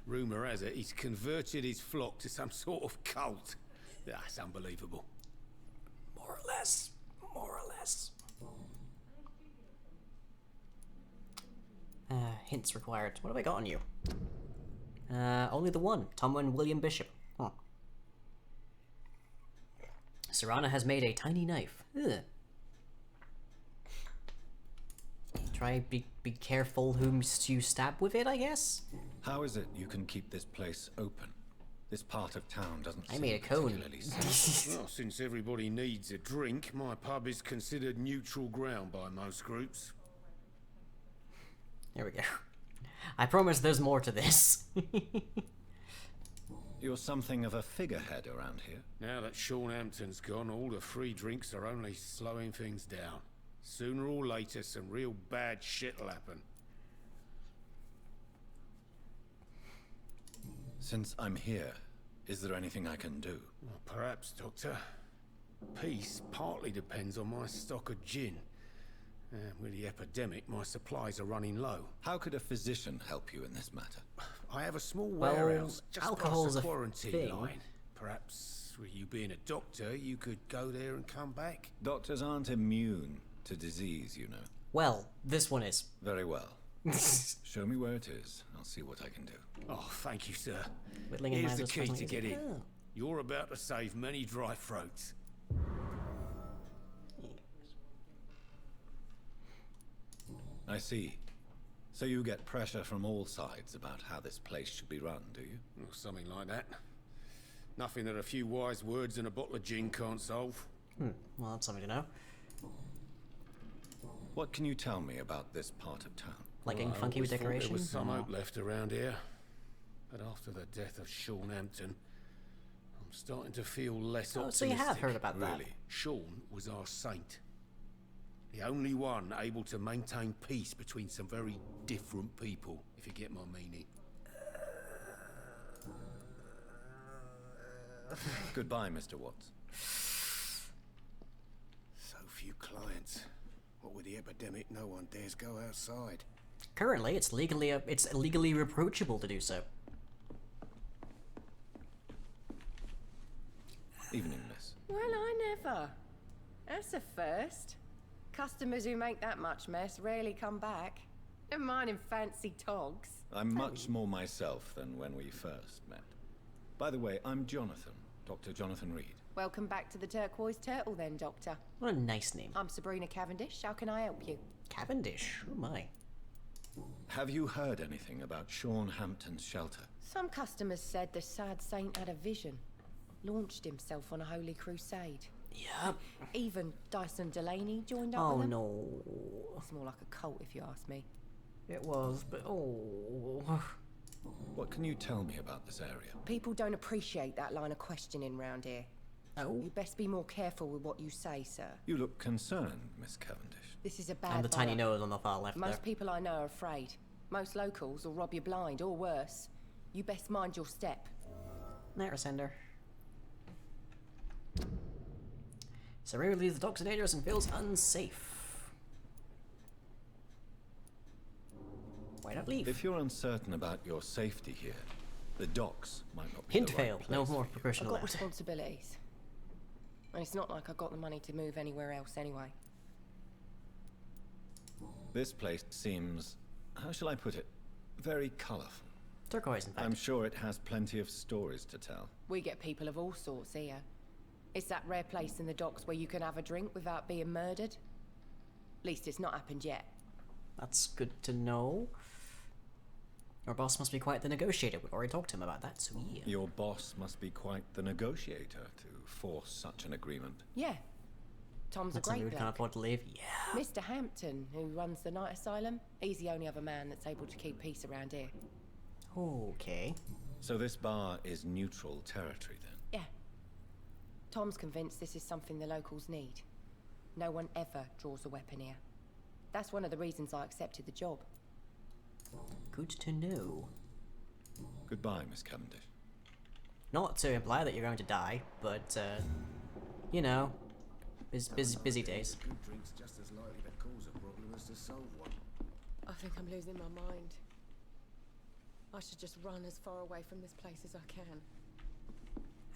Rumour has it he's converted his flock to some sort of cult. That's unbelievable. More or less. More or less. Hints required. What have I got on you? Only the one. Tom and William Bishop. Huh. Serana has made a tiny knife. Ugh. Try be careful whom you stab with it, I guess? How is it you can keep this place open? This part of town doesn't I seem made a cone. particularly safe. Well, since everybody needs a drink, my pub is considered neutral ground by most groups. There we go. I promise there's more to this. You're something of a figurehead around here. Now that Sean Hampton's gone, all the free drinks are only slowing things down. Sooner or later, some real bad shit'll happen. Since I'm here, is there anything I can do? Well, perhaps, Doctor. Peace partly depends on my stock of gin. With the epidemic, my supplies are running low. How could a physician help you in this matter? I have a small Well, warehouse just alcohol's past the a quarantine thing. line. Perhaps, with you being a doctor, you could go there and come back? Doctors aren't immune to disease, you know. Well, this one is. Very well. Show me where it is. I'll see what I can do. Oh, thank you, sir. Whittling and Here's the Miser's key puzzling to is get it? in. Oh. You're about to save many dry throats. I see. So you get pressure from all sides about how this place should be run, do you? Or something like that. Nothing that a few wise words and a bottle of gin can't solve. Well, that's something to know. What can you tell me about this part of town? Like getting I funky with always thought decorations? There was some or- hope left around here. But after the death of Sean Hampton, I'm starting to feel less Oh, optimistic. so you have heard about that. Really? Sean was our saint. The only one able to maintain peace between some very different people, if you get my meaning. Goodbye, Mr. Watts. So few clients. What with the epidemic, no one dares go outside. Currently, it's legally reproachable to do so. Evening, miss. Well, I never. That's a first. Customers who make that much mess rarely come back. Never mind in fancy togs. I'm much more myself than when we first met. By the way, I'm Jonathan, Dr. Jonathan Reid. Welcome back to the Turquoise Turtle then, Doctor. What a nice name. I'm Sabrina Cavendish. How can I help you? Cavendish? Oh my. Have you heard anything about Sean Hampton's shelter? Some customers said the sad saint had a vision. Launched himself on a holy crusade. Yep. Even Dyson Delaney joined up Oh with them. no. It's more like a cult if you ask me. It was, but oh. What can you tell me about this area? People don't appreciate that line of questioning round here. Oh. You best be more careful with what you say, sir. You look concerned, Miss Cavendish. This is a bad And the tiny borough. nose on the far left Most there. people I know are afraid. Most locals will rob you blind, or worse. You best mind your step. Night Sender. Serena leaves the docks are dangerous and feels unsafe. Why not leave? If you're uncertain about your safety here, the docks might not be Hint the right failed. place No for more you. progression I've got left. responsibilities. And it's not like I've got the money to move anywhere else anyway. This place seems, how shall I put it, very colourful. Turquoise, in fact. I'm sure it has plenty of stories to tell. We get people of all sorts here. It's that rare place in the docks where you can have a drink without being murdered. At least it's not happened yet. That's good to know. Your boss must be quite the negotiator. We've already talked to him about that, so yeah. Your boss must be quite the negotiator to force such an agreement. Yeah. Tom's That's a something great we can't bloke. afford to live. Yeah. Mr. Hampton, who runs the night asylum, he's the only other man that's able to keep peace around here. Okay. So this bar is neutral territory then? Yeah. Tom's convinced this is something the locals need. No one ever draws a weapon here. That's one of the reasons I accepted the job. Good to know. Goodbye, Miss Cavendish. Not to imply that you're going to die, but, you know, busy days. Good drink's just as likely to cause a problem as to solve one. I think I'm losing my mind. I should just run as far away from this place as I can.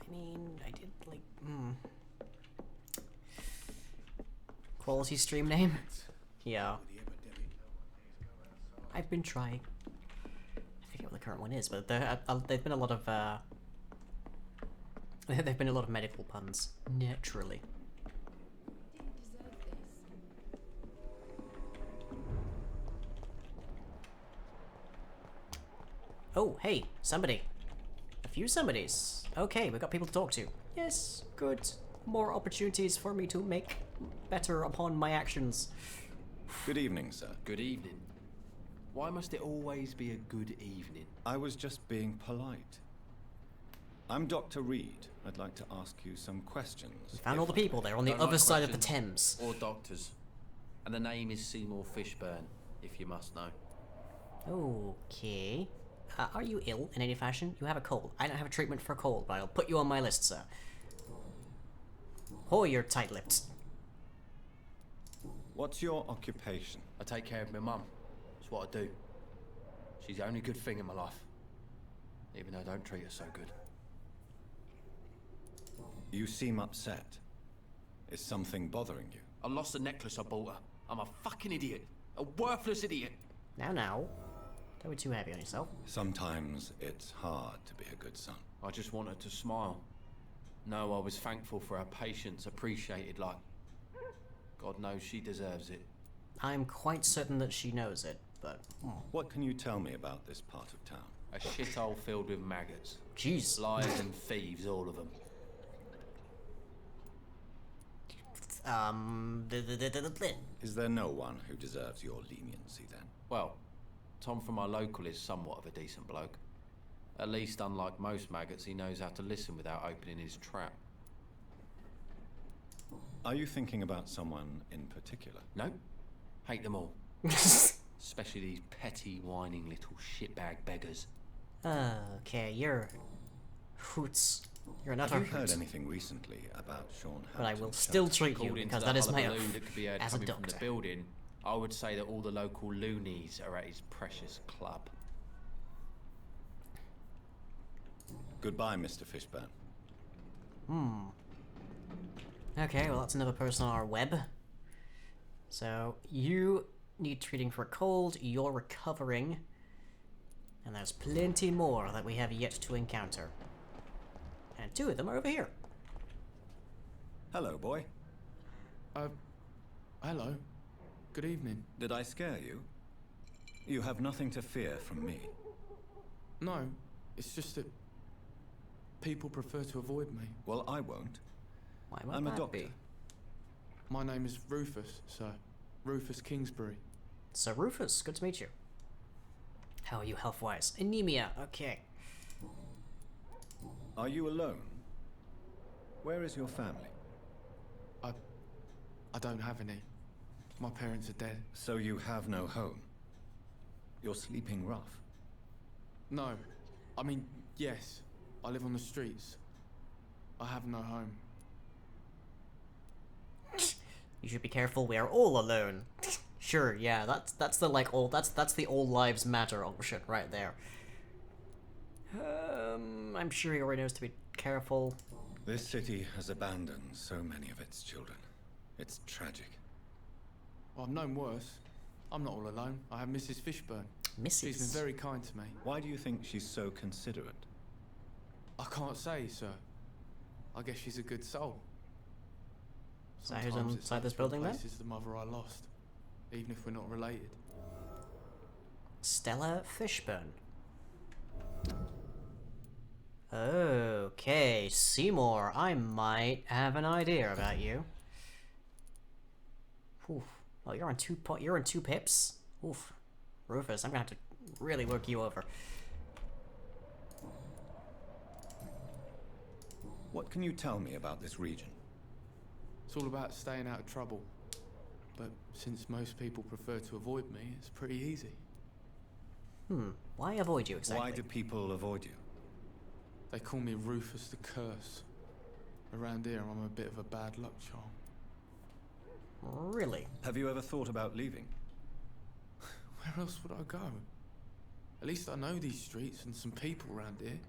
I mean, I did, like, Quality stream name? Yeah. I've been trying. I forget what the current one is, but there've been a lot of, there've been a lot of medical puns, naturally. Oh, hey, somebody. A few somebodies. Okay, we've got people to talk to. Yes, good. More opportunities for me to make better upon my actions. Good evening, sir. Good evening. Why must it always be a good evening? I was just being polite. I'm Dr. Reid. I'd like to ask you some questions. We found all the people there on the other side of the Thames. Or doctors. And the name is Seymour Fishburne, if you must know. Okay. Are you ill in any fashion? You have a cold. I don't have a treatment for a cold, but I'll put you on my list, sir. Oh, you're tight-lipped. What's your occupation? I take care of my mum. It's what I do. She's the only good thing in my life. Even though I don't treat her so good. You seem upset. Is something bothering you? I lost the necklace I bought her. I'm a fucking idiot. A worthless idiot. Now. Don't be too heavy on yourself. Sometimes it's hard to be a good son. I just wanted to smile. No, I was thankful for her patience, appreciated like... God knows she deserves it. I'm quite certain that she knows it, but... What can you tell me about this part of town? A shithole filled with maggots. Jeez. Liars and thieves, all of them. Is there no one who deserves your leniency then? Well, Tom from our local is somewhat of a decent bloke. At least, unlike most maggots, he knows how to listen without opening his trap. Are you thinking about someone in particular? No. Hate them all. Especially these petty, whining little shitbag beggars. Okay, you're... hoots. You're not Have you heard anything recently about Sean But I Hampton's will still chapter? treat you, According because to that the is my hullabaloo oath that could be heard as a coming from doctor. the building, I would say that all the local loonies are at his precious club. Goodbye, Mr. Fishburne. Okay, well that's another person on our web. So, you need treating for a cold, you're recovering. And there's plenty more that we have yet to encounter. And two of them are over here. Hello, boy. Hello. Good evening. Did I scare you? You have nothing to fear from me. No, it's just that people prefer to avoid me. Well, I won't. Why would I'm a that doctor. be? My name is Rufus, sir. Rufus Kingsbury. So Rufus, good to meet you. How are you health-wise? Anemia, okay. Are you alone? Where is your family? I don't have any. My parents are dead. So you have no home? You're sleeping rough? No. I mean, yes. I live on the streets. I have no home. You should be careful, we are all alone. Sure, yeah, that's the like all that's the all lives matter option right there. I'm sure he already knows to be careful. This city has abandoned so many of its children. It's tragic. Well, I've known worse. I'm not all alone. I have Mrs. Fishburne. Mrs. She's been very kind to me. Why do you think she's so considerate? I can't say, sir. I guess she's a good soul. So who's Sometimes it's inside like this building then? replaces the mother I lost, even if we're not related. Stella Fishburne. Okay, Seymour, I might have an idea about you. Oof. Well, you're on two pips. Oof. Rufus, I'm gonna have to really work you over. What can you tell me about this region? It's all about staying out of trouble. But since most people prefer to avoid me, it's pretty easy. Why avoid you exactly? Why do people avoid you? They call me Rufus the Curse. Around here, I'm a bit of a bad luck charm. Really? Have you ever thought about leaving? Where else would I go? At least I know these streets and some people around here.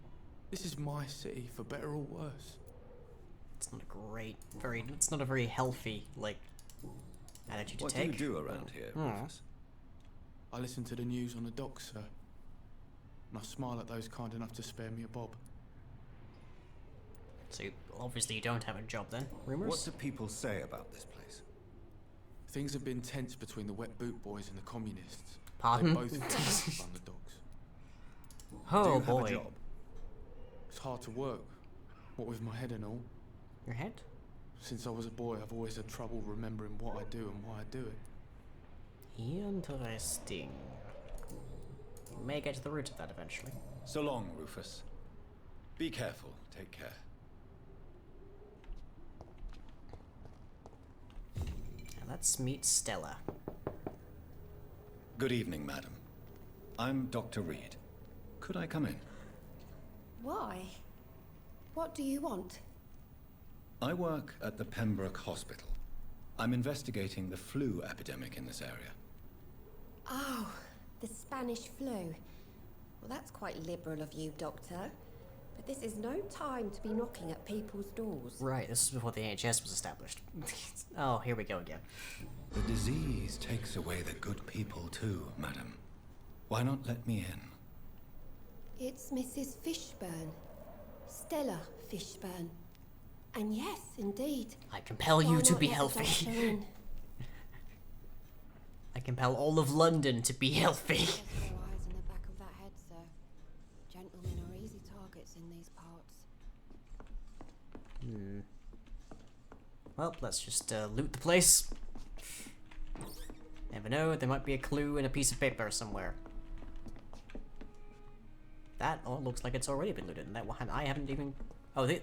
This is my city, for better or worse. It's not a great, it's not a very healthy, like, attitude to take. What do you do around here, Rufus? I listen to the news on the docks, sir. And I smile at those kind enough to spare me a bob. So, obviously you don't have a job then. Rumors? What do people say about this place? Things have been tense between the wet boot boys and the communists. Pardon? They both run the docks. Oh do you boy. have a job? It's hard to work. What with my head and all. Your head? Since I was a boy, I've always had trouble remembering what I do and why I do it. Interesting. You may get to the root of that eventually. So long, Rufus. Be careful. Take care. Now let's meet Stella. Good evening, madam. I'm Dr. Reid. Could I come in? Why? What do you want? I work at the Pembroke Hospital. I'm investigating the flu epidemic in this area. Oh, the Spanish flu. Well, that's quite liberal of you, Doctor. But this is no time to be knocking at people's doors. Right, this is before the NHS was established. Oh, here we go again. The disease takes away the good people too, madam. Why not let me in? It's Mrs. Fishburne. Stella Fishburne. And yes, indeed. I compel Why you to not be let the healthy. doctor in? I compel all of London to be healthy. Just no eyes in the back of that head, sir. Gentlemen are easy targets in these parts. Well, let's just loot the place. Never know, there might be a clue in a piece of paper somewhere. That looks like it's already been looted, and that one I haven't even... Oh, I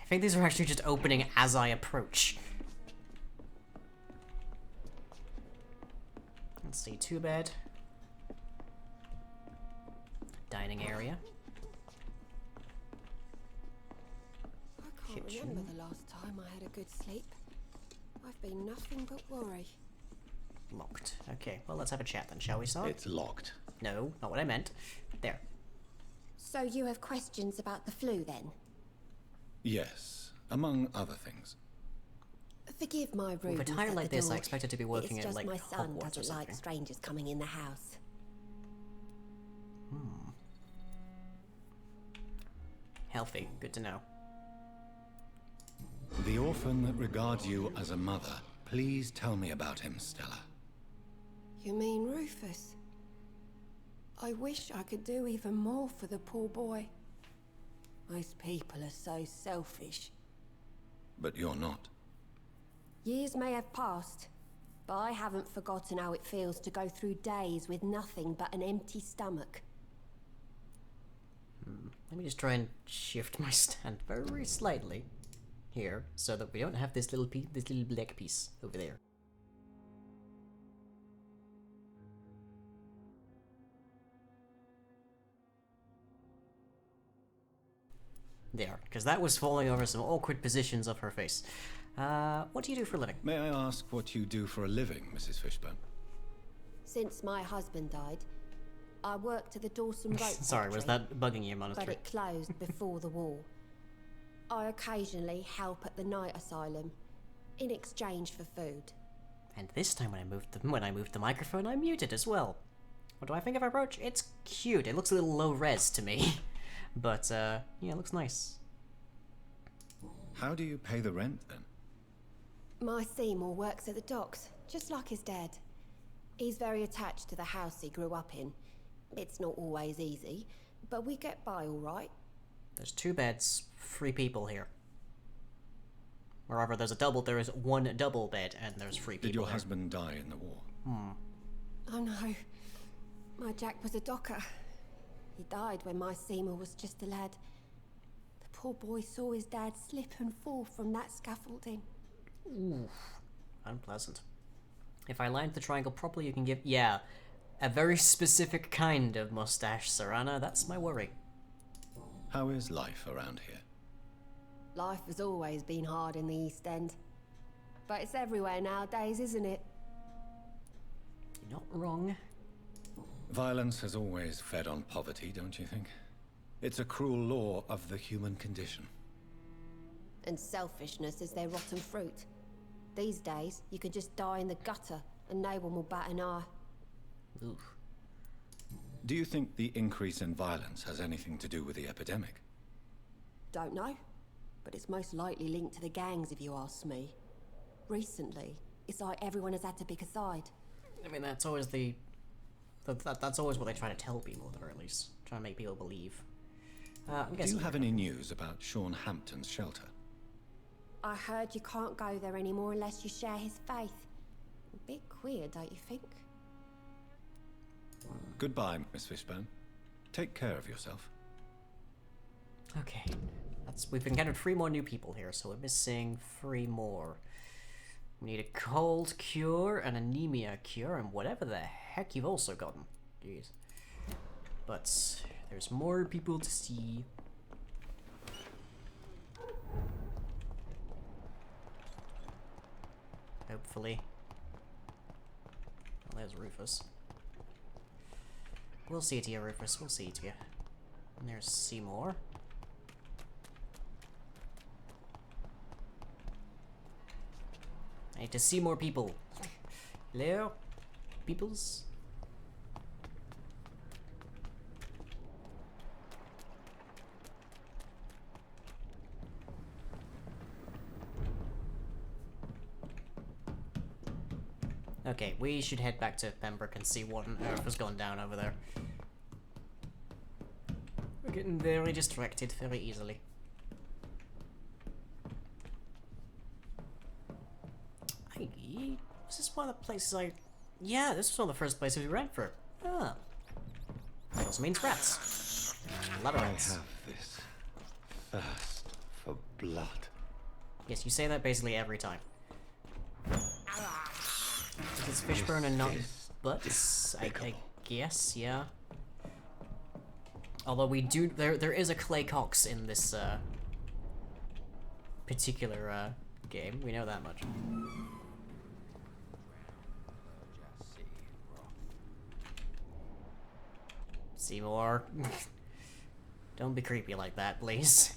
think these are actually just opening as I approach. Let's see, 2-bed. Dining area. I can't remember the last time I had a good sleep. I've been nothing but worry. Locked. Okay, well, let's have a chat then, shall we, sir? It's locked. No, not what I meant. There. So you have questions about the flu, then? Yes, among other things. Forgive my rudeness. With a tire at like the this, I door. expected to be working It's at, just like, my son Hogwarts or doesn't like something. strangers coming in the house. Healthy. Good to know. The orphan that regards you as a mother. Please tell me about him, Stella. You mean Rufus? I wish I could do even more for the poor boy. Most people are so selfish. But you're not. Years may have passed, but I haven't forgotten how it feels to go through days with nothing but an empty stomach. Let me just try and shift my stand very slightly here, so that we don't have this little this little black piece over there. There, because that was falling over some awkward positions of her face. What do you do for a living? May I ask what you do for a living, Mrs. Fishburne? Since my husband died, I worked at the Dawson Rope Sorry, was factory, that bugging you, Monastery? but it closed before the war. I occasionally help at the night asylum, in exchange for food. And this time when I moved the microphone, I muted as well. What do I think of our brooch? It's cute. It looks a little low res to me. But, yeah, it looks nice. How do you pay the rent, then? My Seymour works at the docks, just like his dad. He's very attached to the house he grew up in. It's not always easy, but we get by all right. There's 2 beds, 3 people here. Wherever there's a double, there is 1 double bed, and there's 3 people. Did your here. husband die in the war? Oh no. My Jack was a docker. He died when my Seymour was just a lad. The poor boy saw his dad slip and fall from that scaffolding. Ooh, unpleasant. If I lined the triangle properly, you can give... Yeah, a very specific kind of mustache, Serana. That's my worry. How is life around here? Life has always been hard in the East End. But it's everywhere nowadays, isn't it? You're not wrong. Violence has always fed on poverty, don't you think? It's a cruel law of the human condition. And selfishness is their rotten fruit. These days, you can just die in the gutter and no one will bat an eye. Oof. Do you think the increase in violence has anything to do with the epidemic? Don't know. But it's most likely linked to the gangs, if you ask me. Recently, it's like everyone has had to pick a side. I mean, that's always that's always what they try to tell people, or at least try to make people believe. Do you have any news about Sean Hampton's shelter? I heard you can't go there anymore unless you share his faith. A bit queer, don't you think? Goodbye, Miss Fishburne. Take care of yourself. Okay. We've encountered 3 more new people here, so we're missing 3 more. We need a cold cure, an anemia cure, and whatever the heck you've also gotten. Jeez. But there's more people to see. Hopefully. Well, there's Rufus. We'll see it to you, Rufus. We'll see it to you. And there's Seymour. I need to see more people. Hello? Peoples? Okay, we should head back to Pembroke and see what on earth has gone down over there. We're getting very distracted very easily. Was this one of the places Yeah, this was one of the first places we ran for. Ah. That also means rats. A lot of rats. I have this thirst for blood. Yes, you say that basically every time. It's Fishburne and not butts, I guess, yeah. Although we do, there is a Clay Cox in this particular game. We know that much. Seymour. Don't be creepy like that, please.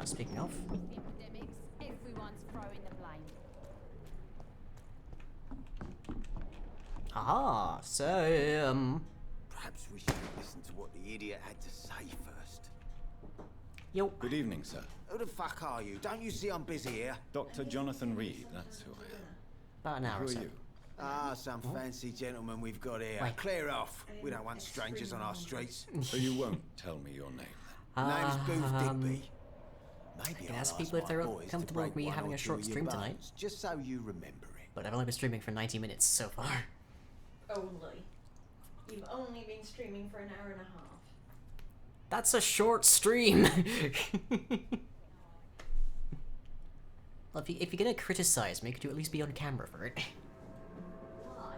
Speaking of. Epidemics, everyone's throwing the blame. Aha, so, Perhaps we should listen to what the idiot had to say first. Yo. Good evening, sir. Who the fuck are you? Don't you see I'm busy here? Dr. Jonathan Reid, that's who I am. About an hour Who or are so. you? Ah, some fancy gentleman we've got here. Wait. Clear off. We don't want strangers on our streets. So you won't tell me your name, Name's Booth Digby. Maybe I can I'll ask ask people if my they're boys to comfortable with break me one having or a two short of your stream tonight. bones, just so you remember it. But I've only been streaming for 90 minutes so far. Only. You've only been streaming for an hour and a half. That's a short stream! Well, if you're gonna criticize me, could you at least be on camera for it? Why?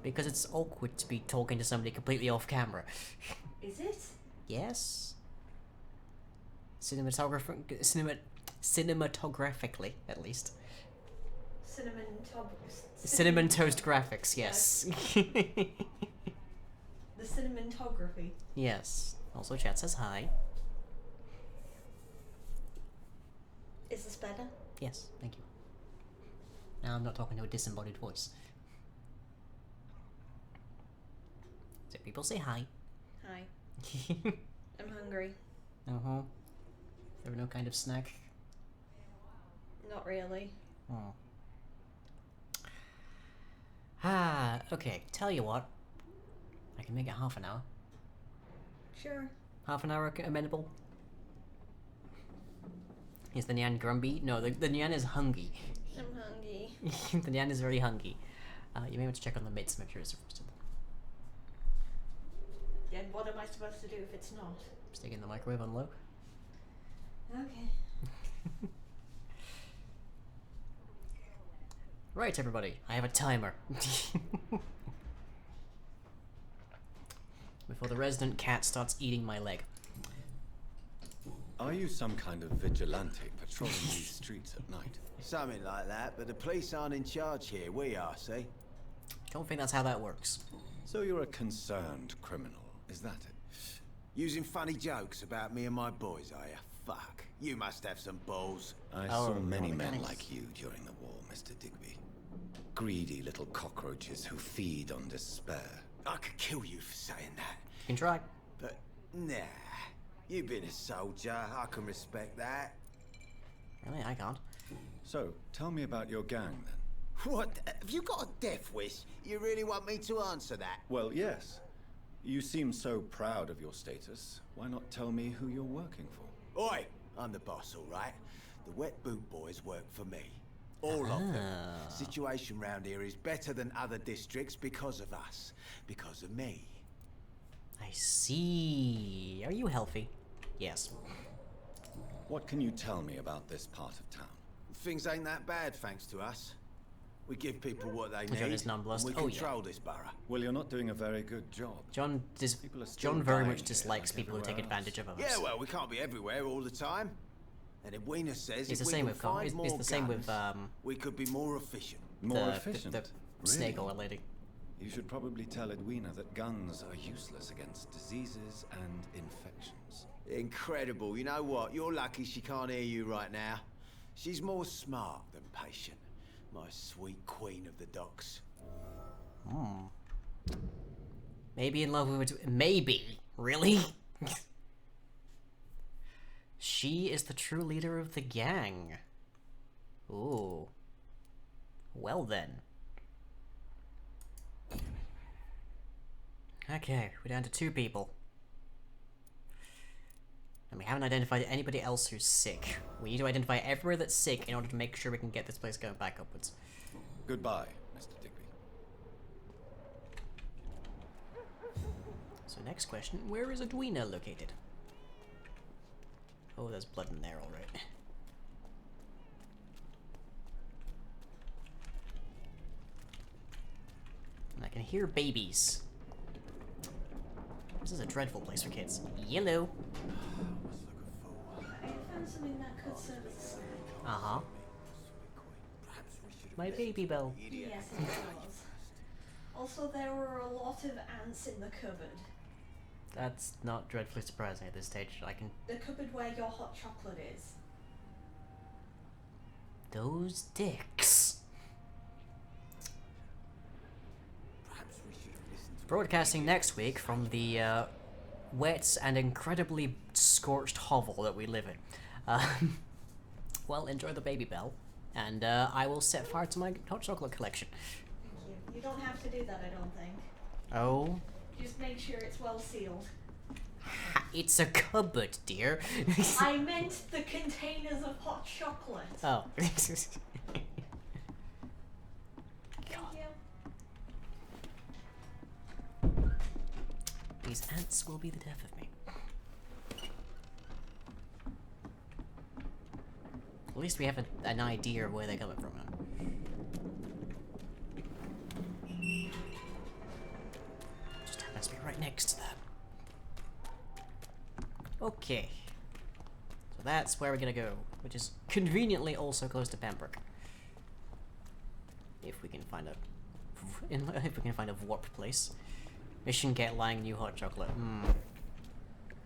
Because it's awkward to be talking to somebody completely off camera. Is it? Yes. Cinematographically, at least. Cinnamon toast graphics, yes. The cinematography. Yes. Also, chat says hi. Is this better? Yes, thank you. Now I'm not talking to a disembodied voice. So people say hi. Hi. I'm hungry. Uh-huh. There were no kind of snack? Not really. Oh. Ah, okay. Tell you what. I can make it half an hour. Sure. Half an hour amenable? Is the Nyan grumpy? No, the Nyan is hungry. I'm hungry. The Nyan is very hungry. You may want to check on the mitts, make sure it's roasted. then what am I supposed to do if it's not? Stick it in the microwave on low. Okay. Right, everybody, I have a timer. Before the resident cat starts eating my leg. Are you some kind of vigilante patrolling these streets at night? Something like that, but the police aren't in charge here. We are, see? Don't think that's how that works. So you're a concerned criminal, is that it? Using funny jokes about me and my boys, are you? Fuck. You must have some balls. I saw many men like you during the war, Mr. Digby. Greedy little cockroaches who feed on despair. I could kill you for saying that. You can try. But, nah. You've been a soldier. I can respect that. Really? I can't. So, tell me about your gang, then. What? Have you got a death wish? You really want me to answer that? Well, yes. You seem so proud of your status. Why not tell me who you're working for? Oi! I'm the boss, all right? The Wet Boot Boys work for me. All of them. Situation round here is better than other districts because of us. Because of me. I see. Are you healthy? Yes. What can you tell me about this part of town? Things ain't that bad, thanks to us. We give people what they John need, is nonplussed. and we Oh, control this borough. Well, you're not doing a very good job. John very much dislikes people who take advantage of others. Yeah, well, we can't be everywhere all the time. And if Wiener says It's if the we same can with find more it's the same with we could be more efficient. More efficient? The snake oil lady. You should probably tell Edwina that guns are useless against diseases and infections. Incredible. You know what? You're lucky she can't hear you right now. She's more smart than patient. My sweet queen of the docks. Maybe in love with maybe. Really? She is the true leader of the gang. Ooh. Well then. Okay, we're down to 2 people. And we haven't identified anybody else who's sick. We need to identify everywhere that's sick in order to make sure we can get this place going back upwards. Goodbye, Mr. Digby. So next question, where is Edwina located? Oh, there's blood in there, alright. And I can hear babies. This is a dreadful place for kids. Yellow. I found something that could serve as a snack. Uh-huh. My baby bell. Yes, it was. Also, there were a lot of ants in the cupboard. That's not dreadfully surprising at this stage. I can... The cupboard where your hot chocolate is. Those dicks. Broadcasting next week from the wet and incredibly scorched hovel that we live in. Well, enjoy the baby bell, and I will set fire to my hot chocolate collection. Thank you. You don't have to do that, I don't think. Oh? Just make sure it's well sealed. It's a cupboard, dear. I meant the containers of hot chocolate. Oh. Thank you. These ants will be the death of me. At least we have an idea of where they're coming from now. Just happens to be right next to them. Okay. So that's where we're gonna go, which is conveniently also close to Pembroke. If we can find a warp place. Mission get Lang new hot chocolate.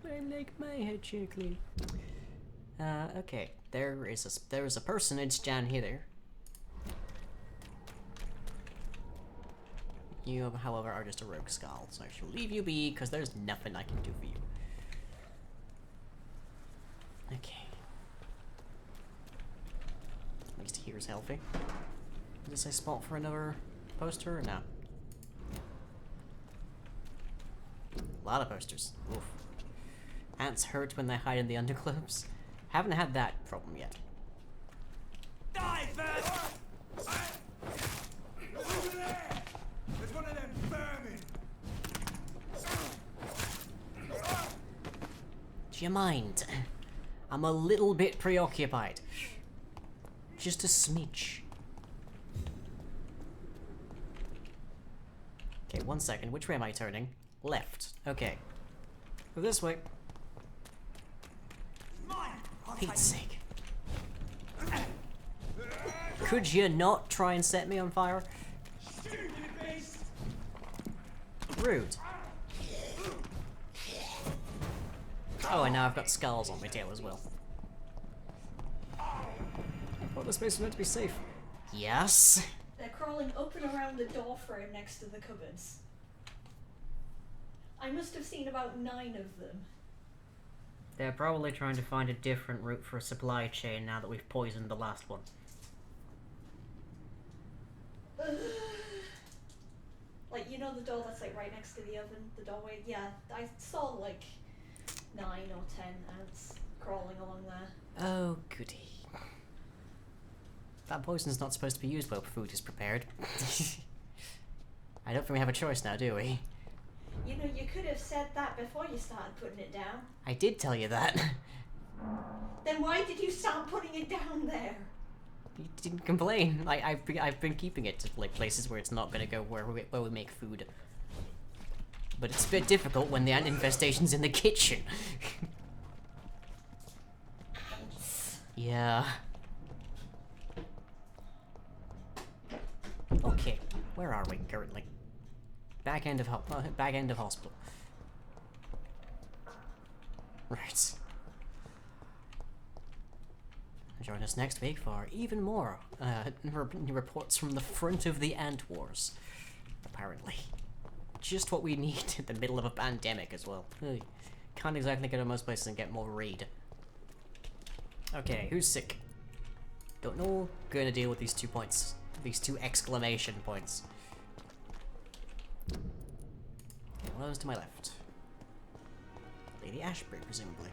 I like my hot chocolate. Okay. There is a personage down here. You, however, are just a rogue skull, so I shall leave you be, because there's nothing I can do for you. Okay. At least here's healthy. Is this a spot for another poster or no? A lot of posters. Oof. Ants hurt when they hide in the underclothes. Haven't had that problem yet. Die first! Over there! There's one of them vermin! you mind? I'm a little bit preoccupied. Just a smidge. Okay, 1 second. Which way am I turning? Left. Okay. Go this way. Pete's sake. Could you not try and set me on fire? Rude. Oh, and now I've got SKALS on my tail as well. Oh, this place is meant to be safe. Yes? They're crawling up and around the door frame next to the cupboards. I must have seen about 9 of them. They're probably trying to find a different route for a supply chain now that we've poisoned the last one. Like, you know the door that's like right next to the oven, the doorway? Yeah, I saw like 9 or 10 ants crawling along there. Oh, goody. That poison's not supposed to be used while food is prepared. I don't think we have a choice now, do we? You know, you could have said that before you started putting it down. I did tell you that. Then why did you start putting it down there? You didn't complain. I've been keeping it to like places where it's not gonna go where we make food. But it's a bit difficult when the ant infestation's in the kitchen. Yeah. Okay, where are we currently? Back end of hospital. Right. Join us next week for even more reports from the front of the Ant Wars. Apparently. Just what we need in the middle of a pandemic as well. Can't exactly go to most places and get more Reid. Okay, who's sick? Don't know. Gonna deal with these 2 points. These 2 exclamation points. Okay, one of those to my left. Lady Ashbury, presumably.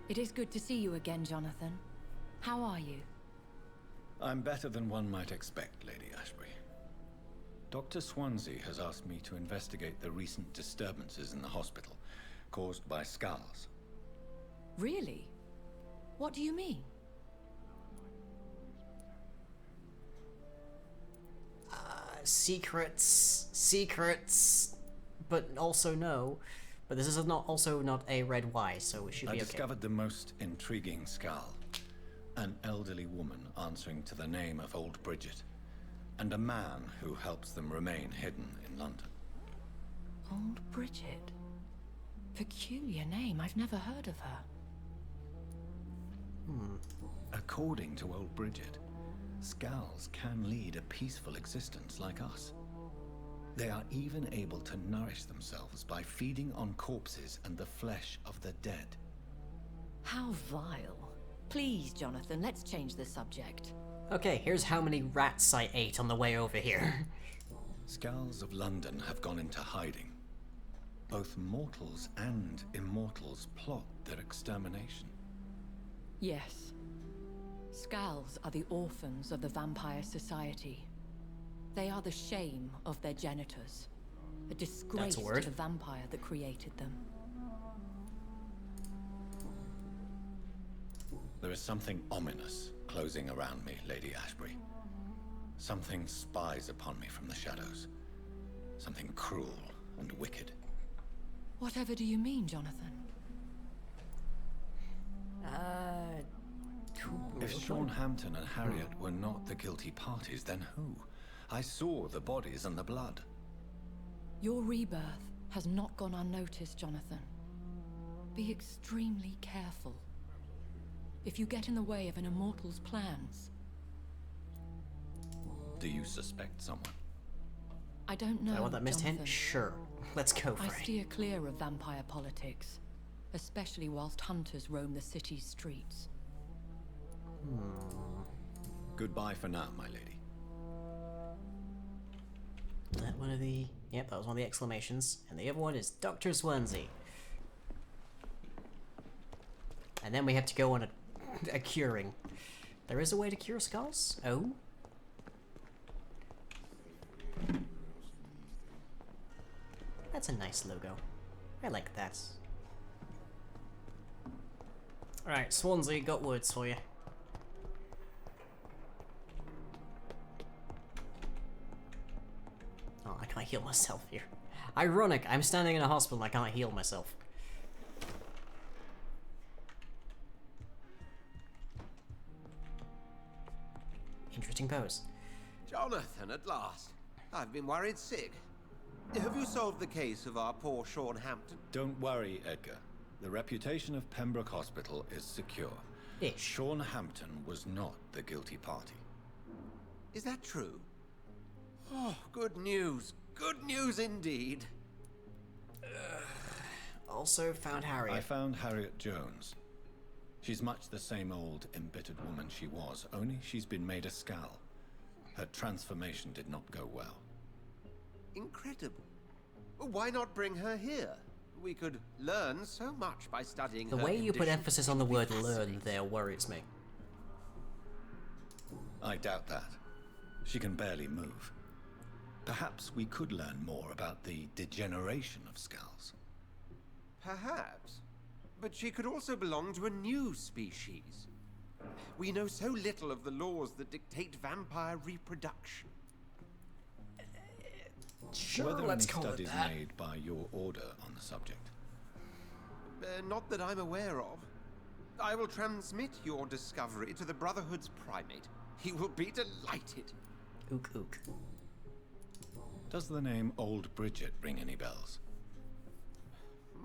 It is good to see you again, Jonathan. How are you? I'm better than one might expect, Lady Ashbury. Dr. Swansea has asked me to investigate the recent disturbances in the hospital caused by SKALS. Really? What do you mean? Secrets, but also no. But this is also not a red Y, so it should be okay. I discovered the most intriguing SKAL. An elderly woman answering to the name of Old Bridget, and a man who helps them remain hidden in London. Old Bridget? Peculiar name, I've never heard of her. According to Old Bridget, SKALS can lead a peaceful existence like us. They are even able to nourish themselves by feeding on corpses and the flesh of the dead. How vile. Please, Jonathan, let's change the subject. Okay, here's how many rats I ate on the way over here. SKALS of London have gone into hiding. Both mortals and immortals plot their extermination. Yes. SKALS are the orphans of the Vampire Society. They are the shame of their genitors. A disgrace to the vampire that created them. There is something ominous closing around me, Lady Ashbury. Something spies upon me from the shadows. Something cruel and wicked. Whatever do you mean, Jonathan? If Sean Hampton and Harriet were not the guilty parties, then who? I saw the bodies and the blood. Your rebirth has not gone unnoticed, Jonathan. Be extremely careful. If you get in the way of an immortal's plans... Do you suspect someone? I don't know, I want that missed Jonathan. hint? Sure. Let's go for I it. steer clear of vampire politics, especially whilst hunters roam the city's streets. Goodbye for now, my lady. Is that one of the... Yep, that was one of the exclamations. And the other one is Dr. Swansea. And then we have to go on a curing. There is a way to cure SKALS? Oh? That's a nice logo. I like that. Alright, Swansea, got words for you. Oh, I can't heal myself here. Ironic, I'm standing in a hospital and I can't heal myself. Interesting pose. Jonathan, at last. I've been worried sick. Have you solved the case of our poor Sean Hampton? Don't worry, Edgar. The reputation of Pembroke Hospital is secure. Sean Hampton was not the guilty party. Is that true? Oh, good news. Good news indeed. Also found Harriet. I found Harriet Jones. She's much the same old, embittered woman she was, only she's been made a SKAL. Her transformation did not go well. Incredible. Why not bring her here? We could learn so much by studying The her way you put condition. emphasis on the word learn there worries me. I doubt that. She can barely move. Perhaps we could learn more about the degeneration of SKALS. Perhaps. But she could also belong to a new species. We know so little of the laws that dictate vampire reproduction. Were there any studies made by your order on the subject? Not that I'm aware of. I will transmit your discovery to the Brotherhood's primate. He will be delighted. Ook ook. Does the name Old Bridget ring any bells?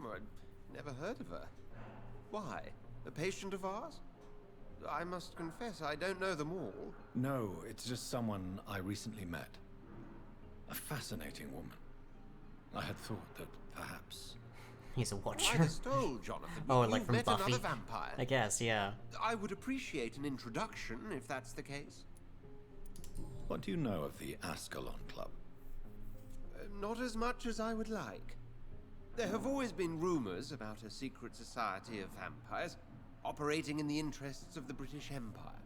I've never heard of her. Why? A patient of ours? I must confess, I don't know them all. No, it's just someone I recently met. A fascinating woman. I had thought that perhaps... He's a watcher. I stole, Jonathan. Oh, You've like from met Buffy? another vampire. I guess, yeah. I would appreciate an introduction, if that's the case. What do you know of the Ascalon Club? Not as much as I would like. There have always been rumors about a secret society of vampires operating in the interests of the British Empire.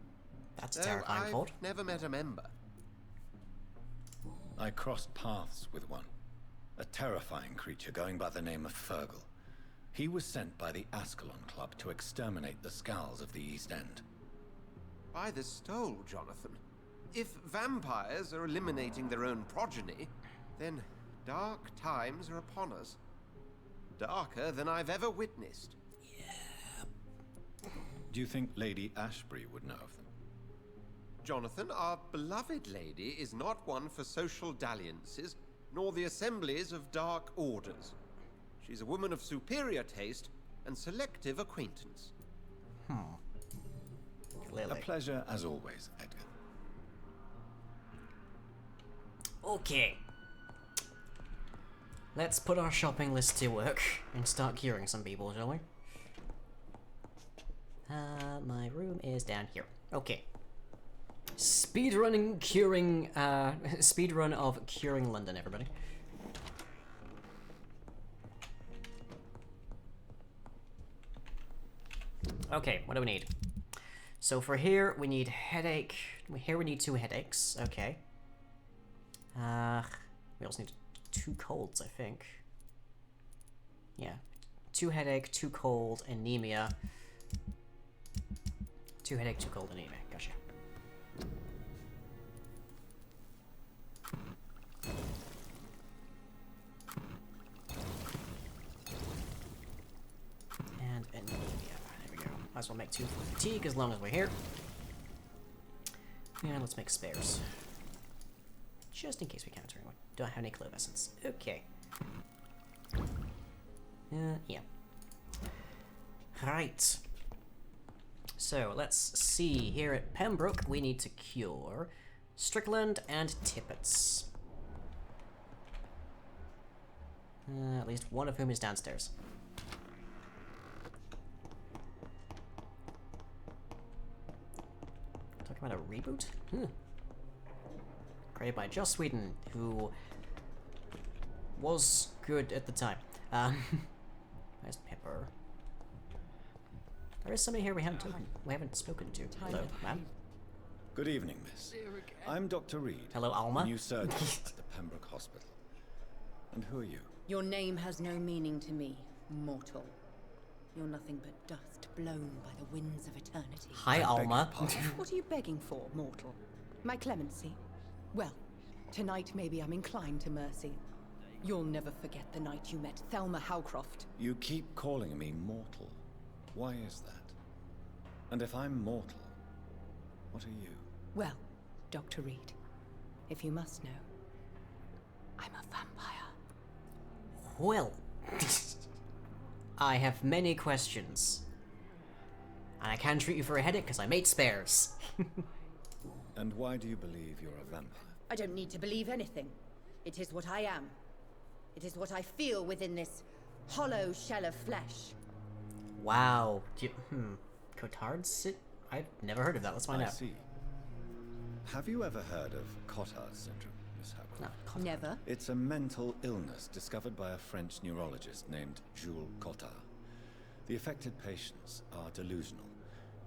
That's a terrifying thought. I've never met a member. I crossed paths with one. A terrifying creature going by the name of Fergal. He was sent by the Ascalon Club to exterminate the SKALS of the East End. By the stole, Jonathan. If vampires are eliminating their own progeny, then dark times are upon us. Darker than I've ever witnessed. Do you think Lady Ashbury would know of them? Jonathan, our beloved lady is not one for social dalliances, nor the assemblies of dark orders. She's a woman of superior taste and selective acquaintance. A pleasure as always, Edgar. Okay. Let's put our shopping list to work and start curing some people, shall we? My room is down here. Okay. Speedrun of curing London, everybody. Okay, what do we need? So for here, we need headache. Here we need 2 headaches. Okay. We also need 2 colds, I think. Yeah. 2 headache, 2 cold, anemia. 2 headache, 2 cold, anemia. Gotcha. And anemia. There we go. Might as well make 2 for fatigue as long as we're here. And let's make spares. Just in case we can't turn one. Don't have any clove essence. Okay. Yeah. Right. So, let's see. Here at Pembroke, we need to cure Strickland and Tippets. At least one of whom is downstairs. Talking about a reboot? Created by Joss Whedon, who was good at the time. Where's Pepper? There is somebody here we haven't spoken to. Hello, ma'am. Good evening, miss. I'm Dr. Reid. Hello, Alma. New surgeon at the Pembroke Hospital. And who are you? Your name has no meaning to me, mortal. You're nothing but dust blown by the winds of eternity. Hi, Alma. What are you begging for, mortal? My clemency? Well, tonight maybe I'm inclined to mercy. You'll never forget the night you met Thelma Howcroft. You keep calling me mortal. Why is that? And if I'm mortal, what are you? Well, Dr. Reid, if you must know, I'm a vampire. Well, I have many questions. And I can treat you for a headache because I made spares. And why do you believe you're a vampire? I don't need to believe anything. It is what I am. It is what I feel within this hollow shell of flesh. Wow. Cotard's? I've never heard of that. Let's find out. I see. Have you ever heard of Cotard's syndrome, Miss Howcroft? No, never. It's a mental illness discovered by a French neurologist named Jules Cotard. The affected patients are delusional.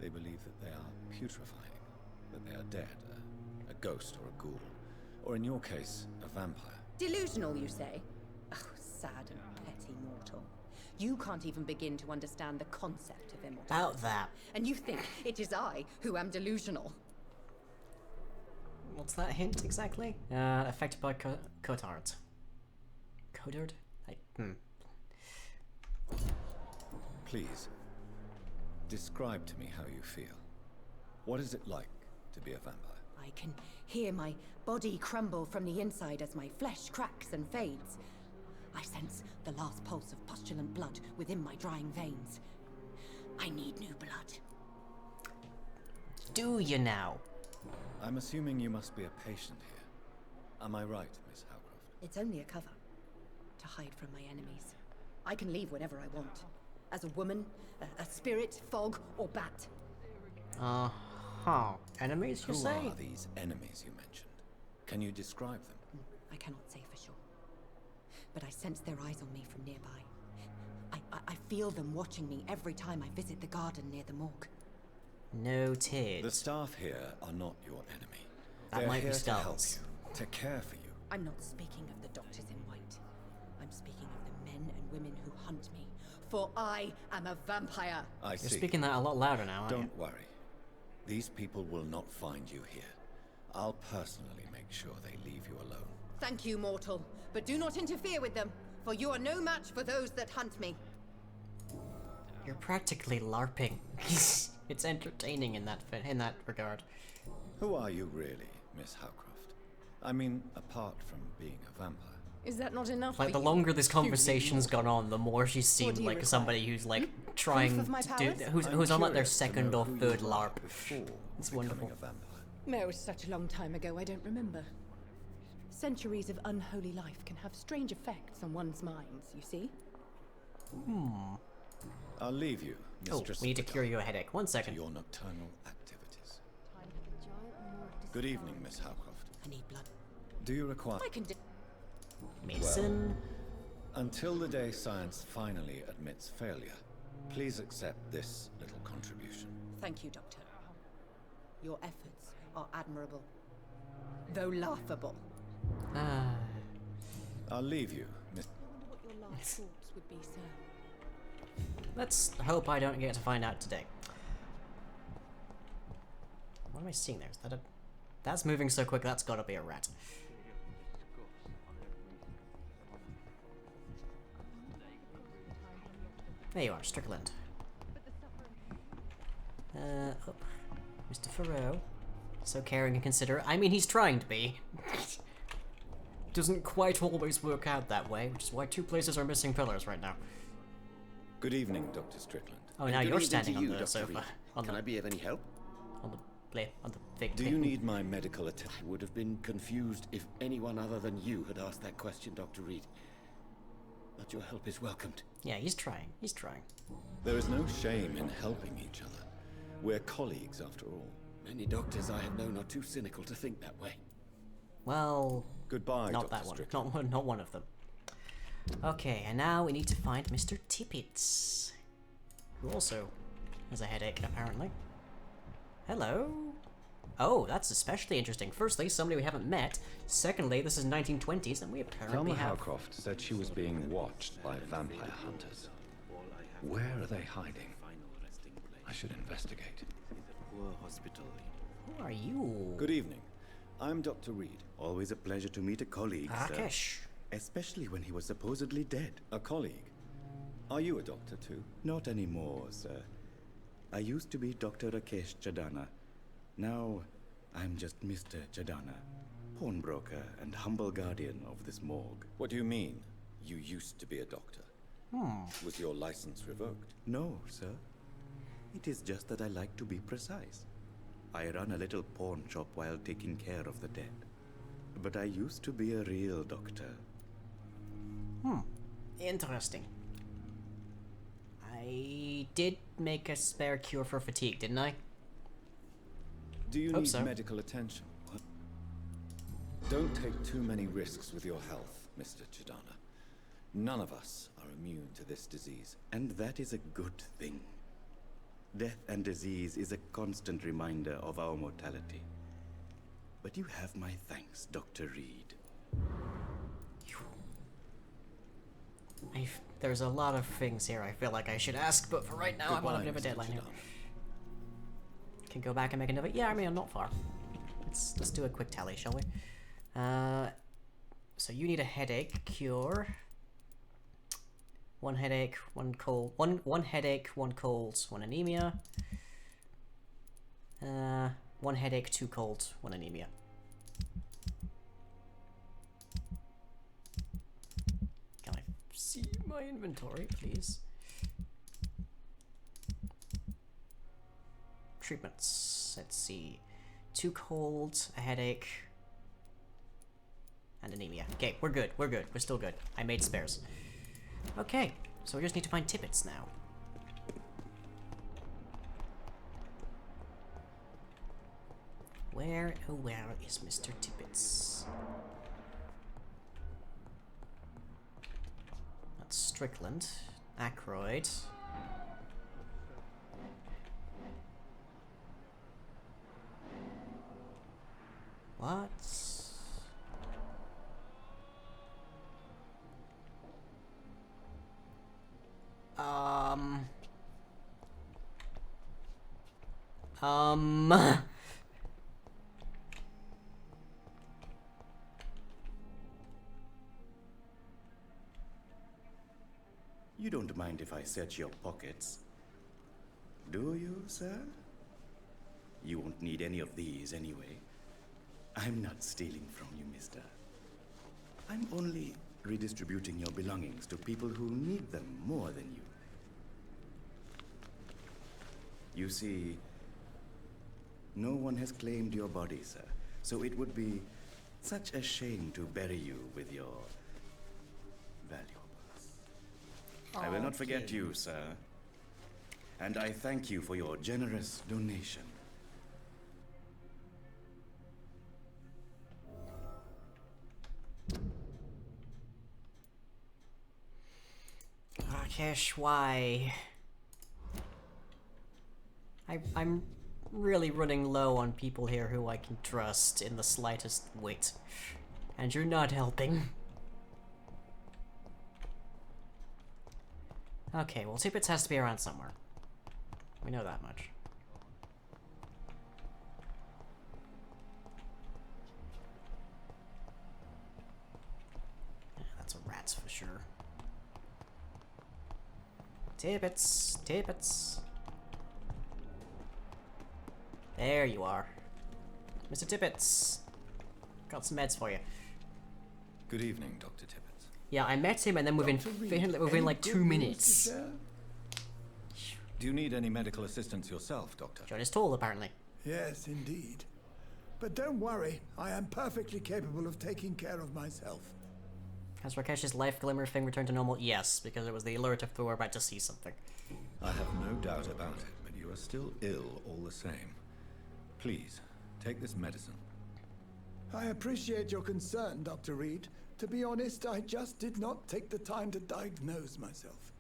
They believe that they are putrefying, that they are dead, a ghost or a ghoul, or in your case, a vampire. Delusional, you say? Oh, sad and petty mortal. You can't even begin to understand the concept of immortality. About that. And you think it is I who am delusional. What's that hint exactly? Affected by Cotard. Cotard? Please, describe to me how you feel. What is it like to be a vampire? I can hear my body crumble from the inside as my flesh cracks and fades. I sense the last pulse of postulant blood within my drying veins. I need new blood. Do you now? I'm assuming you must be a patient here. Am I right, Miss Howcroft? It's only a cover. To hide from my enemies. I can leave whenever I want. As a woman, a spirit, fog, or bat. Enemies, you say? Who are these enemies you mentioned? Can you describe them? I cannot say for sure. But I sense their eyes on me from nearby. I feel them watching me every time I visit the garden near the morgue. Noted. The staff here are not your enemy. That They're might be here to help SKALS. you, to care for you. I'm not speaking of the doctors in white. I'm speaking of the men and women who hunt me. For I am a vampire. I see. You're speaking that a lot louder now, aren't you? Don't worry. These people will not find you here. I'll personally make sure they leave you alone. Thank you, mortal. But do not interfere with them, for you are no match for those that hunt me. You're practically LARPing. It's entertaining in that regard. Who are you really, Miss Howcroft? I mean, apart from being a vampire. Is that not enough? Like, the longer this conversation's gone on, the more she seemed like require? somebody who's like trying of my to do, powers? who's on like their curious to second know or who you third were LARP. before It's becoming wonderful. a vampire. It was such a long time ago, I don't remember. Centuries of unholy life can have strange effects on one's minds, you see? I'll leave you, Mistress. We need to cure your headache. 1 second. To your nocturnal activities. Good evening, Miss Howcroft. I need blood. Do you require... I can do... Medicine. Until the day science finally admits failure, please accept this little contribution. Thank you, Doctor. Your efforts are admirable, though laughable. I'll leave you, Miss... I wonder what your last thoughts would be, sir. Let's hope I don't get to find out today. What am I seeing there? Is that a... That's moving so quick, that's gotta be a rat. There you are, Strickland. Oh, Mr. Farrow. So caring and considerate. I mean, he's trying to be. Doesn't quite always work out that way, which is why 2 places are missing pillars right now. Good evening, Dr. Strickland. Oh, now Good you're evening standing to on you, the Dr. sofa. Reid. Can I be of any help? On the big Do thing. you need my medical attention? I would have been confused if anyone other than you had asked that question, Dr. Reid. But your help is welcomed. Yeah, he's trying. He's trying. There is no shame in helping each other. We're colleagues, after all. Many doctors I have known are too cynical to think that way. Well, goodbye, not Dr. that one. Not one of them. Okay, and now we need to find Mr. Tippett, who also has a headache, apparently. Hello. Oh, that's especially interesting. Firstly, somebody we haven't met. Secondly, this is 1920s, and we apparently Thelma have... Howcroft said she was being watched by vampire hunters. Where are they hiding? I should investigate. Poor hospital. Who are you? Good evening. I'm Dr. Reid. Always a pleasure to meet a colleague, sir. Rakesh. Especially when he was supposedly dead. A colleague? Are you a doctor too? Not anymore, sir. I used to be Dr. Rakesh Chadana. Now, I'm just Mr. Chadana, pawnbroker and humble guardian of this morgue. What do you mean, you used to be a doctor? Was your license revoked? No, sir. It is just that I like to be precise. I run a little pawn shop while taking care of the dead. But I used to be a real doctor. Interesting. I did make a spare cure for fatigue, didn't I? Do you Hope need so. medical attention? What? Don't take too many risks with your health, Mr. Chidana. None of us are immune to this disease. And that is a good thing. Death and disease is a constant reminder of our mortality. But you have my thanks, Dr. Reid. There's a lot of things here I feel like I should ask, but for right now I'm on a bit of a deadline here. Can go back and make another. Yeah, I mean I'm not far. Let's do a quick tally, shall we? So you need a headache cure. One headache, one cold, one headache, one cold, one anemia. One headache, two cold, one anemia. Can I see my inventory, please? Treatments. Let's see. Two colds, a headache, and anemia. Okay, we're good. We're good. We're still good. I made spares. Okay, so we just need to find Tippets now. Where, oh where is Mr. Tippets? That's Strickland. Ackroyd. What? You don't mind if I search your pockets, do you, sir? You won't need any of these anyway. I'm not stealing from you, mister. I'm only redistributing your belongings to people who need them more than you. You see, no one has claimed your body, sir, so it would be such a shame to bury you with your valuables. I will not forget you, sir. And I thank you for your generous donation. Rakesh, why? I'm really running low on people here who I can trust in the slightest whit. And you're not helping. Okay, well Tippets has to be around somewhere. We know that much. Yeah, that's a rat's for sure. Tippets, Tippets. There you are. Mr. Tippets. Got some meds for you. Good evening, Dr. Tippets. Yeah, I met him and then within like 2 minutes. Do you need any medical assistance yourself, Doctor? John is tall, apparently. Yes, indeed. But don't worry, I am perfectly capable of taking care of myself. Has Rakesh's life glimmer thing returned to normal? Yes, because it was the alert if we were about to see something. I have no doubt about it, but you are still ill all the same. Please, take this medicine. I appreciate your concern, Dr. Reid. To be honest, I just did not take the time to diagnose myself.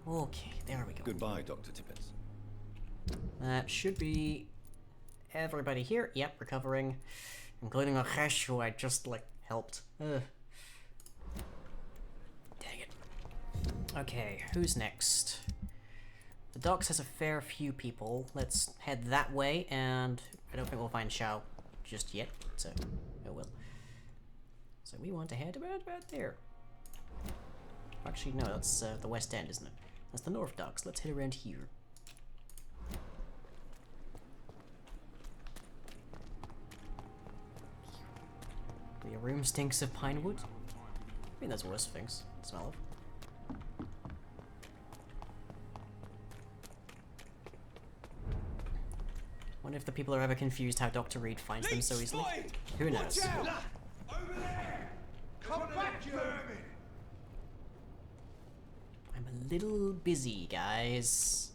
Okay, there we go. Goodbye, Dr. Tippets. That should be everybody here. Yep, recovering. Including Rakesh, who I just, like, helped. Dang it. Okay, who's next? The docks has a fair few people. Let's head that way, and I don't think we'll find Shao just yet, so oh well. So we want to head about there. Actually, no, that's the West End, isn't it? That's the North Docks. Let's head around here. The room stinks of pine wood. I mean, there's worse things to smell of. Wonder if the people are ever confused how Dr. Reid finds them so easily. Who knows? Over there! Come back, you vermin! I'm a little busy, guys.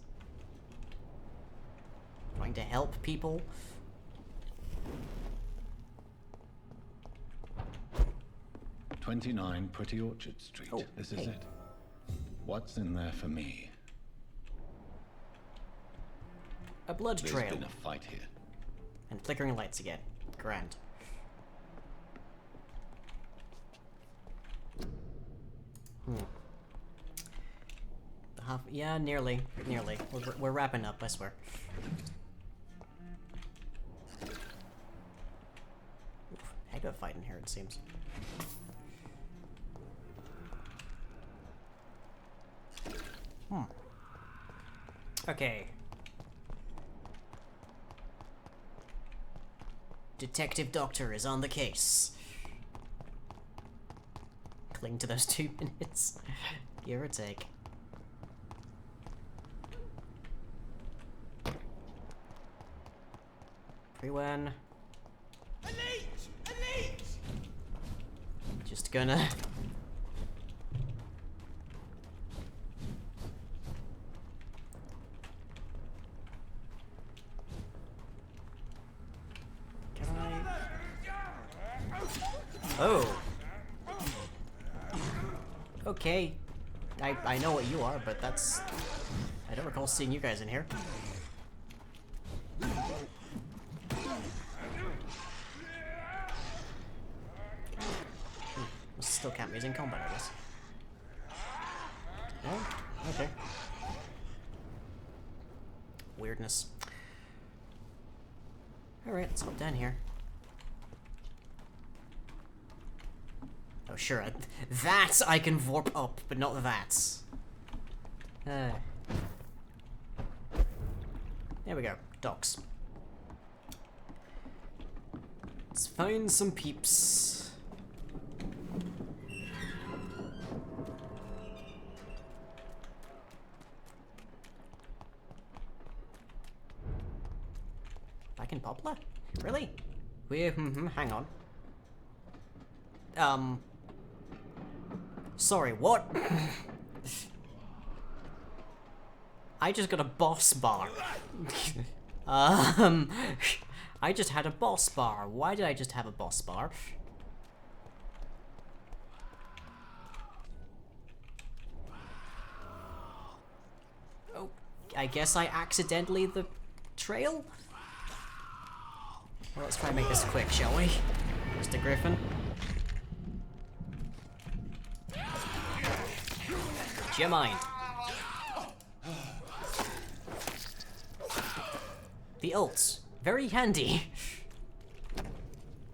Trying to help people. "29 Pretty Orchard Street. Oh, this is hey. it. What's in there for me?" A blood There's trail. been a fight here. And flickering lights again. Grand. Yeah, nearly. Nearly. We're wrapping up, I swear. Heck of a fight in here, it seems. Okay. Detective Doctor is on the case. Cling to those 2 minutes. Give or take. Pre-wen. Elite! Just gonna... Can I... Oh! Okay. I know what you are, but that's... I don't recall seeing you guys in here. Still can't be in combat, I guess. Oh, okay. Weirdness. Alright, let's hop down here. Oh, sure. That I can warp up, but not that. There we go. Docks. Let's find some peeps. Back in Poplar? Really? Hang on. Sorry, what? I just got a boss bar. I just had a boss bar. Why did I just have a boss bar? Oh, I guess I accidentally the trail? Well, let's try and make this quick, shall we? Mr. Griffin. Do you mind? The ults. Very handy.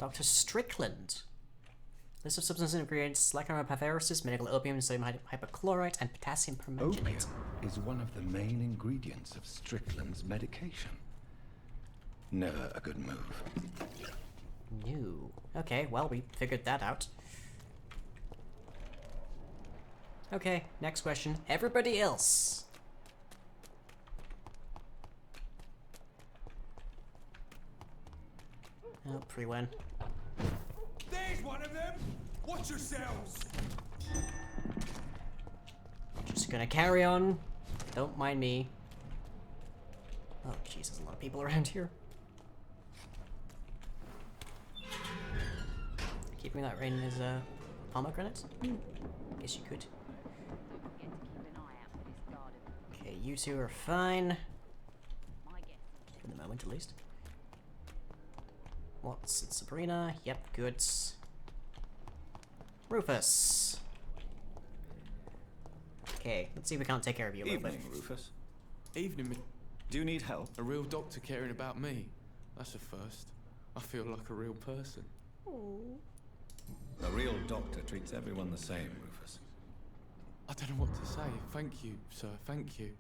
Dr. Strickland. List of substance ingredients: Lachrymopatharosis, medical opium, sodium hypochlorite, and potassium permanganate. Opium is one of the main ingredients of Strickland's medication. Never a good move. No. Okay, well, we figured that out. Okay, next question. Everybody else. Oh, pre-win. There's one of them! Watch yourselves! Just gonna carry on. Don't mind me. Oh, jeez, there's a lot of people around here. Keeping that rain is pomegranate? Guess you could. Okay, you two are fine. For the moment, at least. What's it, Sabrina? Yep, goods. Rufus. Okay, let's see if we can't take care of you a little bit. Evening, Rufus. Evening, Do you need help? a real doctor caring about me. That's a first. I feel like a real person. A real doctor treats everyone the same, Rufus. I don't know what to say. Thank you, sir. Thank you.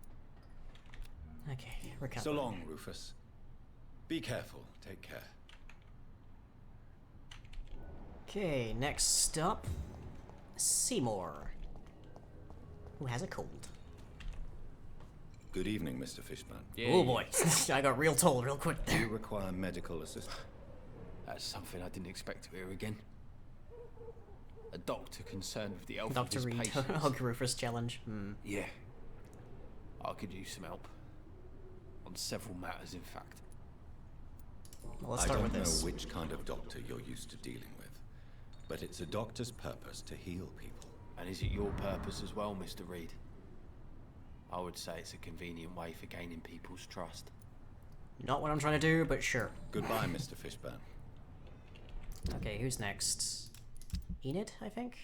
Okay, recover. So long, Rufus. Be careful. Take care. Okay, next stop, Seymour, who has a cold. Good evening, Mr. Fishburne. Oh boy, I got real tall real quick Do there. you require medical assistance? That's something I didn't expect to hear again. A doctor concerned with the health of Dr. his Reid, patients. Hug Rufus challenge. Yeah. I could use some help. On several matters, in fact. Well, let's I start don't with this. know which kind of doctor you're used to dealing with, but it's a doctor's purpose to heal people. And is it your purpose as well, Mr. Reid? I would say it's a convenient way for gaining people's trust. Not what I'm trying to do, but sure. Goodbye, Mr. Fishburne. Okay, who's next? Enid, I think?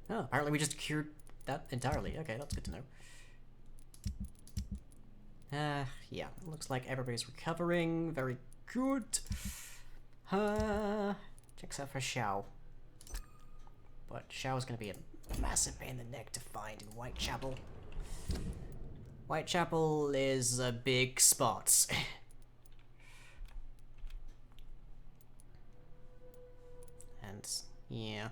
Oh, apparently we just cured that entirely. Okay, that's good to know. Yeah, looks like everybody's recovering. Very good. Checks out for Xiao. But Xiao's gonna be a massive pain in the neck to find in Whitechapel. Whitechapel is a big spot. And, yeah.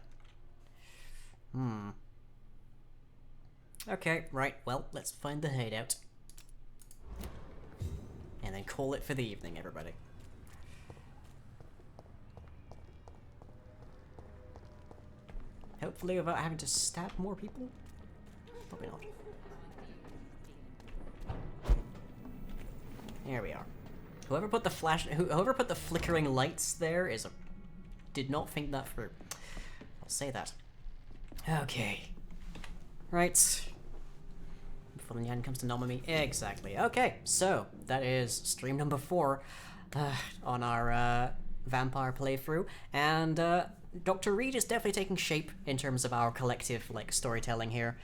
Okay, right, well, let's find the hideout. And then call it for the evening, everybody. Hopefully without having to stab more people? Probably not. There we are. Whoever put the flickering lights there did not think that through. I'll say that. Okay. Right. Before the Nyan comes to nom me. Exactly. Okay, so that is stream number 4 on our vampire playthrough, and Dr. Reid is definitely taking shape in terms of our collective storytelling here.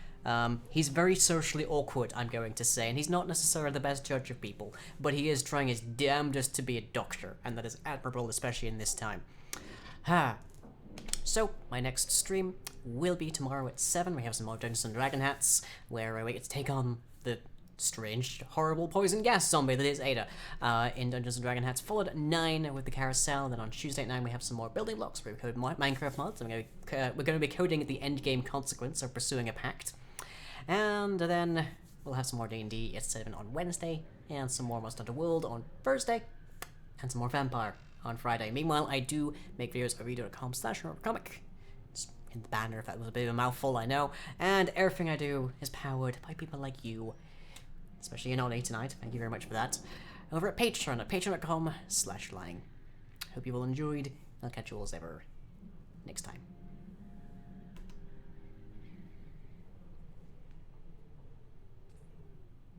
He's very socially awkward, I'm going to say, and he's not necessarily the best judge of people, but he is trying his damnedest to be a doctor, and that is admirable, especially in this time. So, my next stream will be tomorrow at 7. We have some more Dungeons & Dragon hats, where we get to take on the strange, horrible poison gas zombie that is Ada in Dungeons & Dragon hats, followed at 9 with the carousel. Then on Tuesday at 9 we have some more building blocks where we code Minecraft mods, and we're going to be coding the endgame consequence of pursuing a pact. And then we'll have some more D&D at 7 on Wednesday, and some more Most Hunter World on Thursday, and some more Vampire on Friday. Meanwhile, I do make videos at read.com/comic. It's in the banner if that was a bit of a mouthful, I know. And everything I do is powered by people like you, especially Anoni tonight. Thank you very much for that. Over at Patreon, at patreon.com/lying. Hope you all enjoyed. I'll catch you all as ever next time.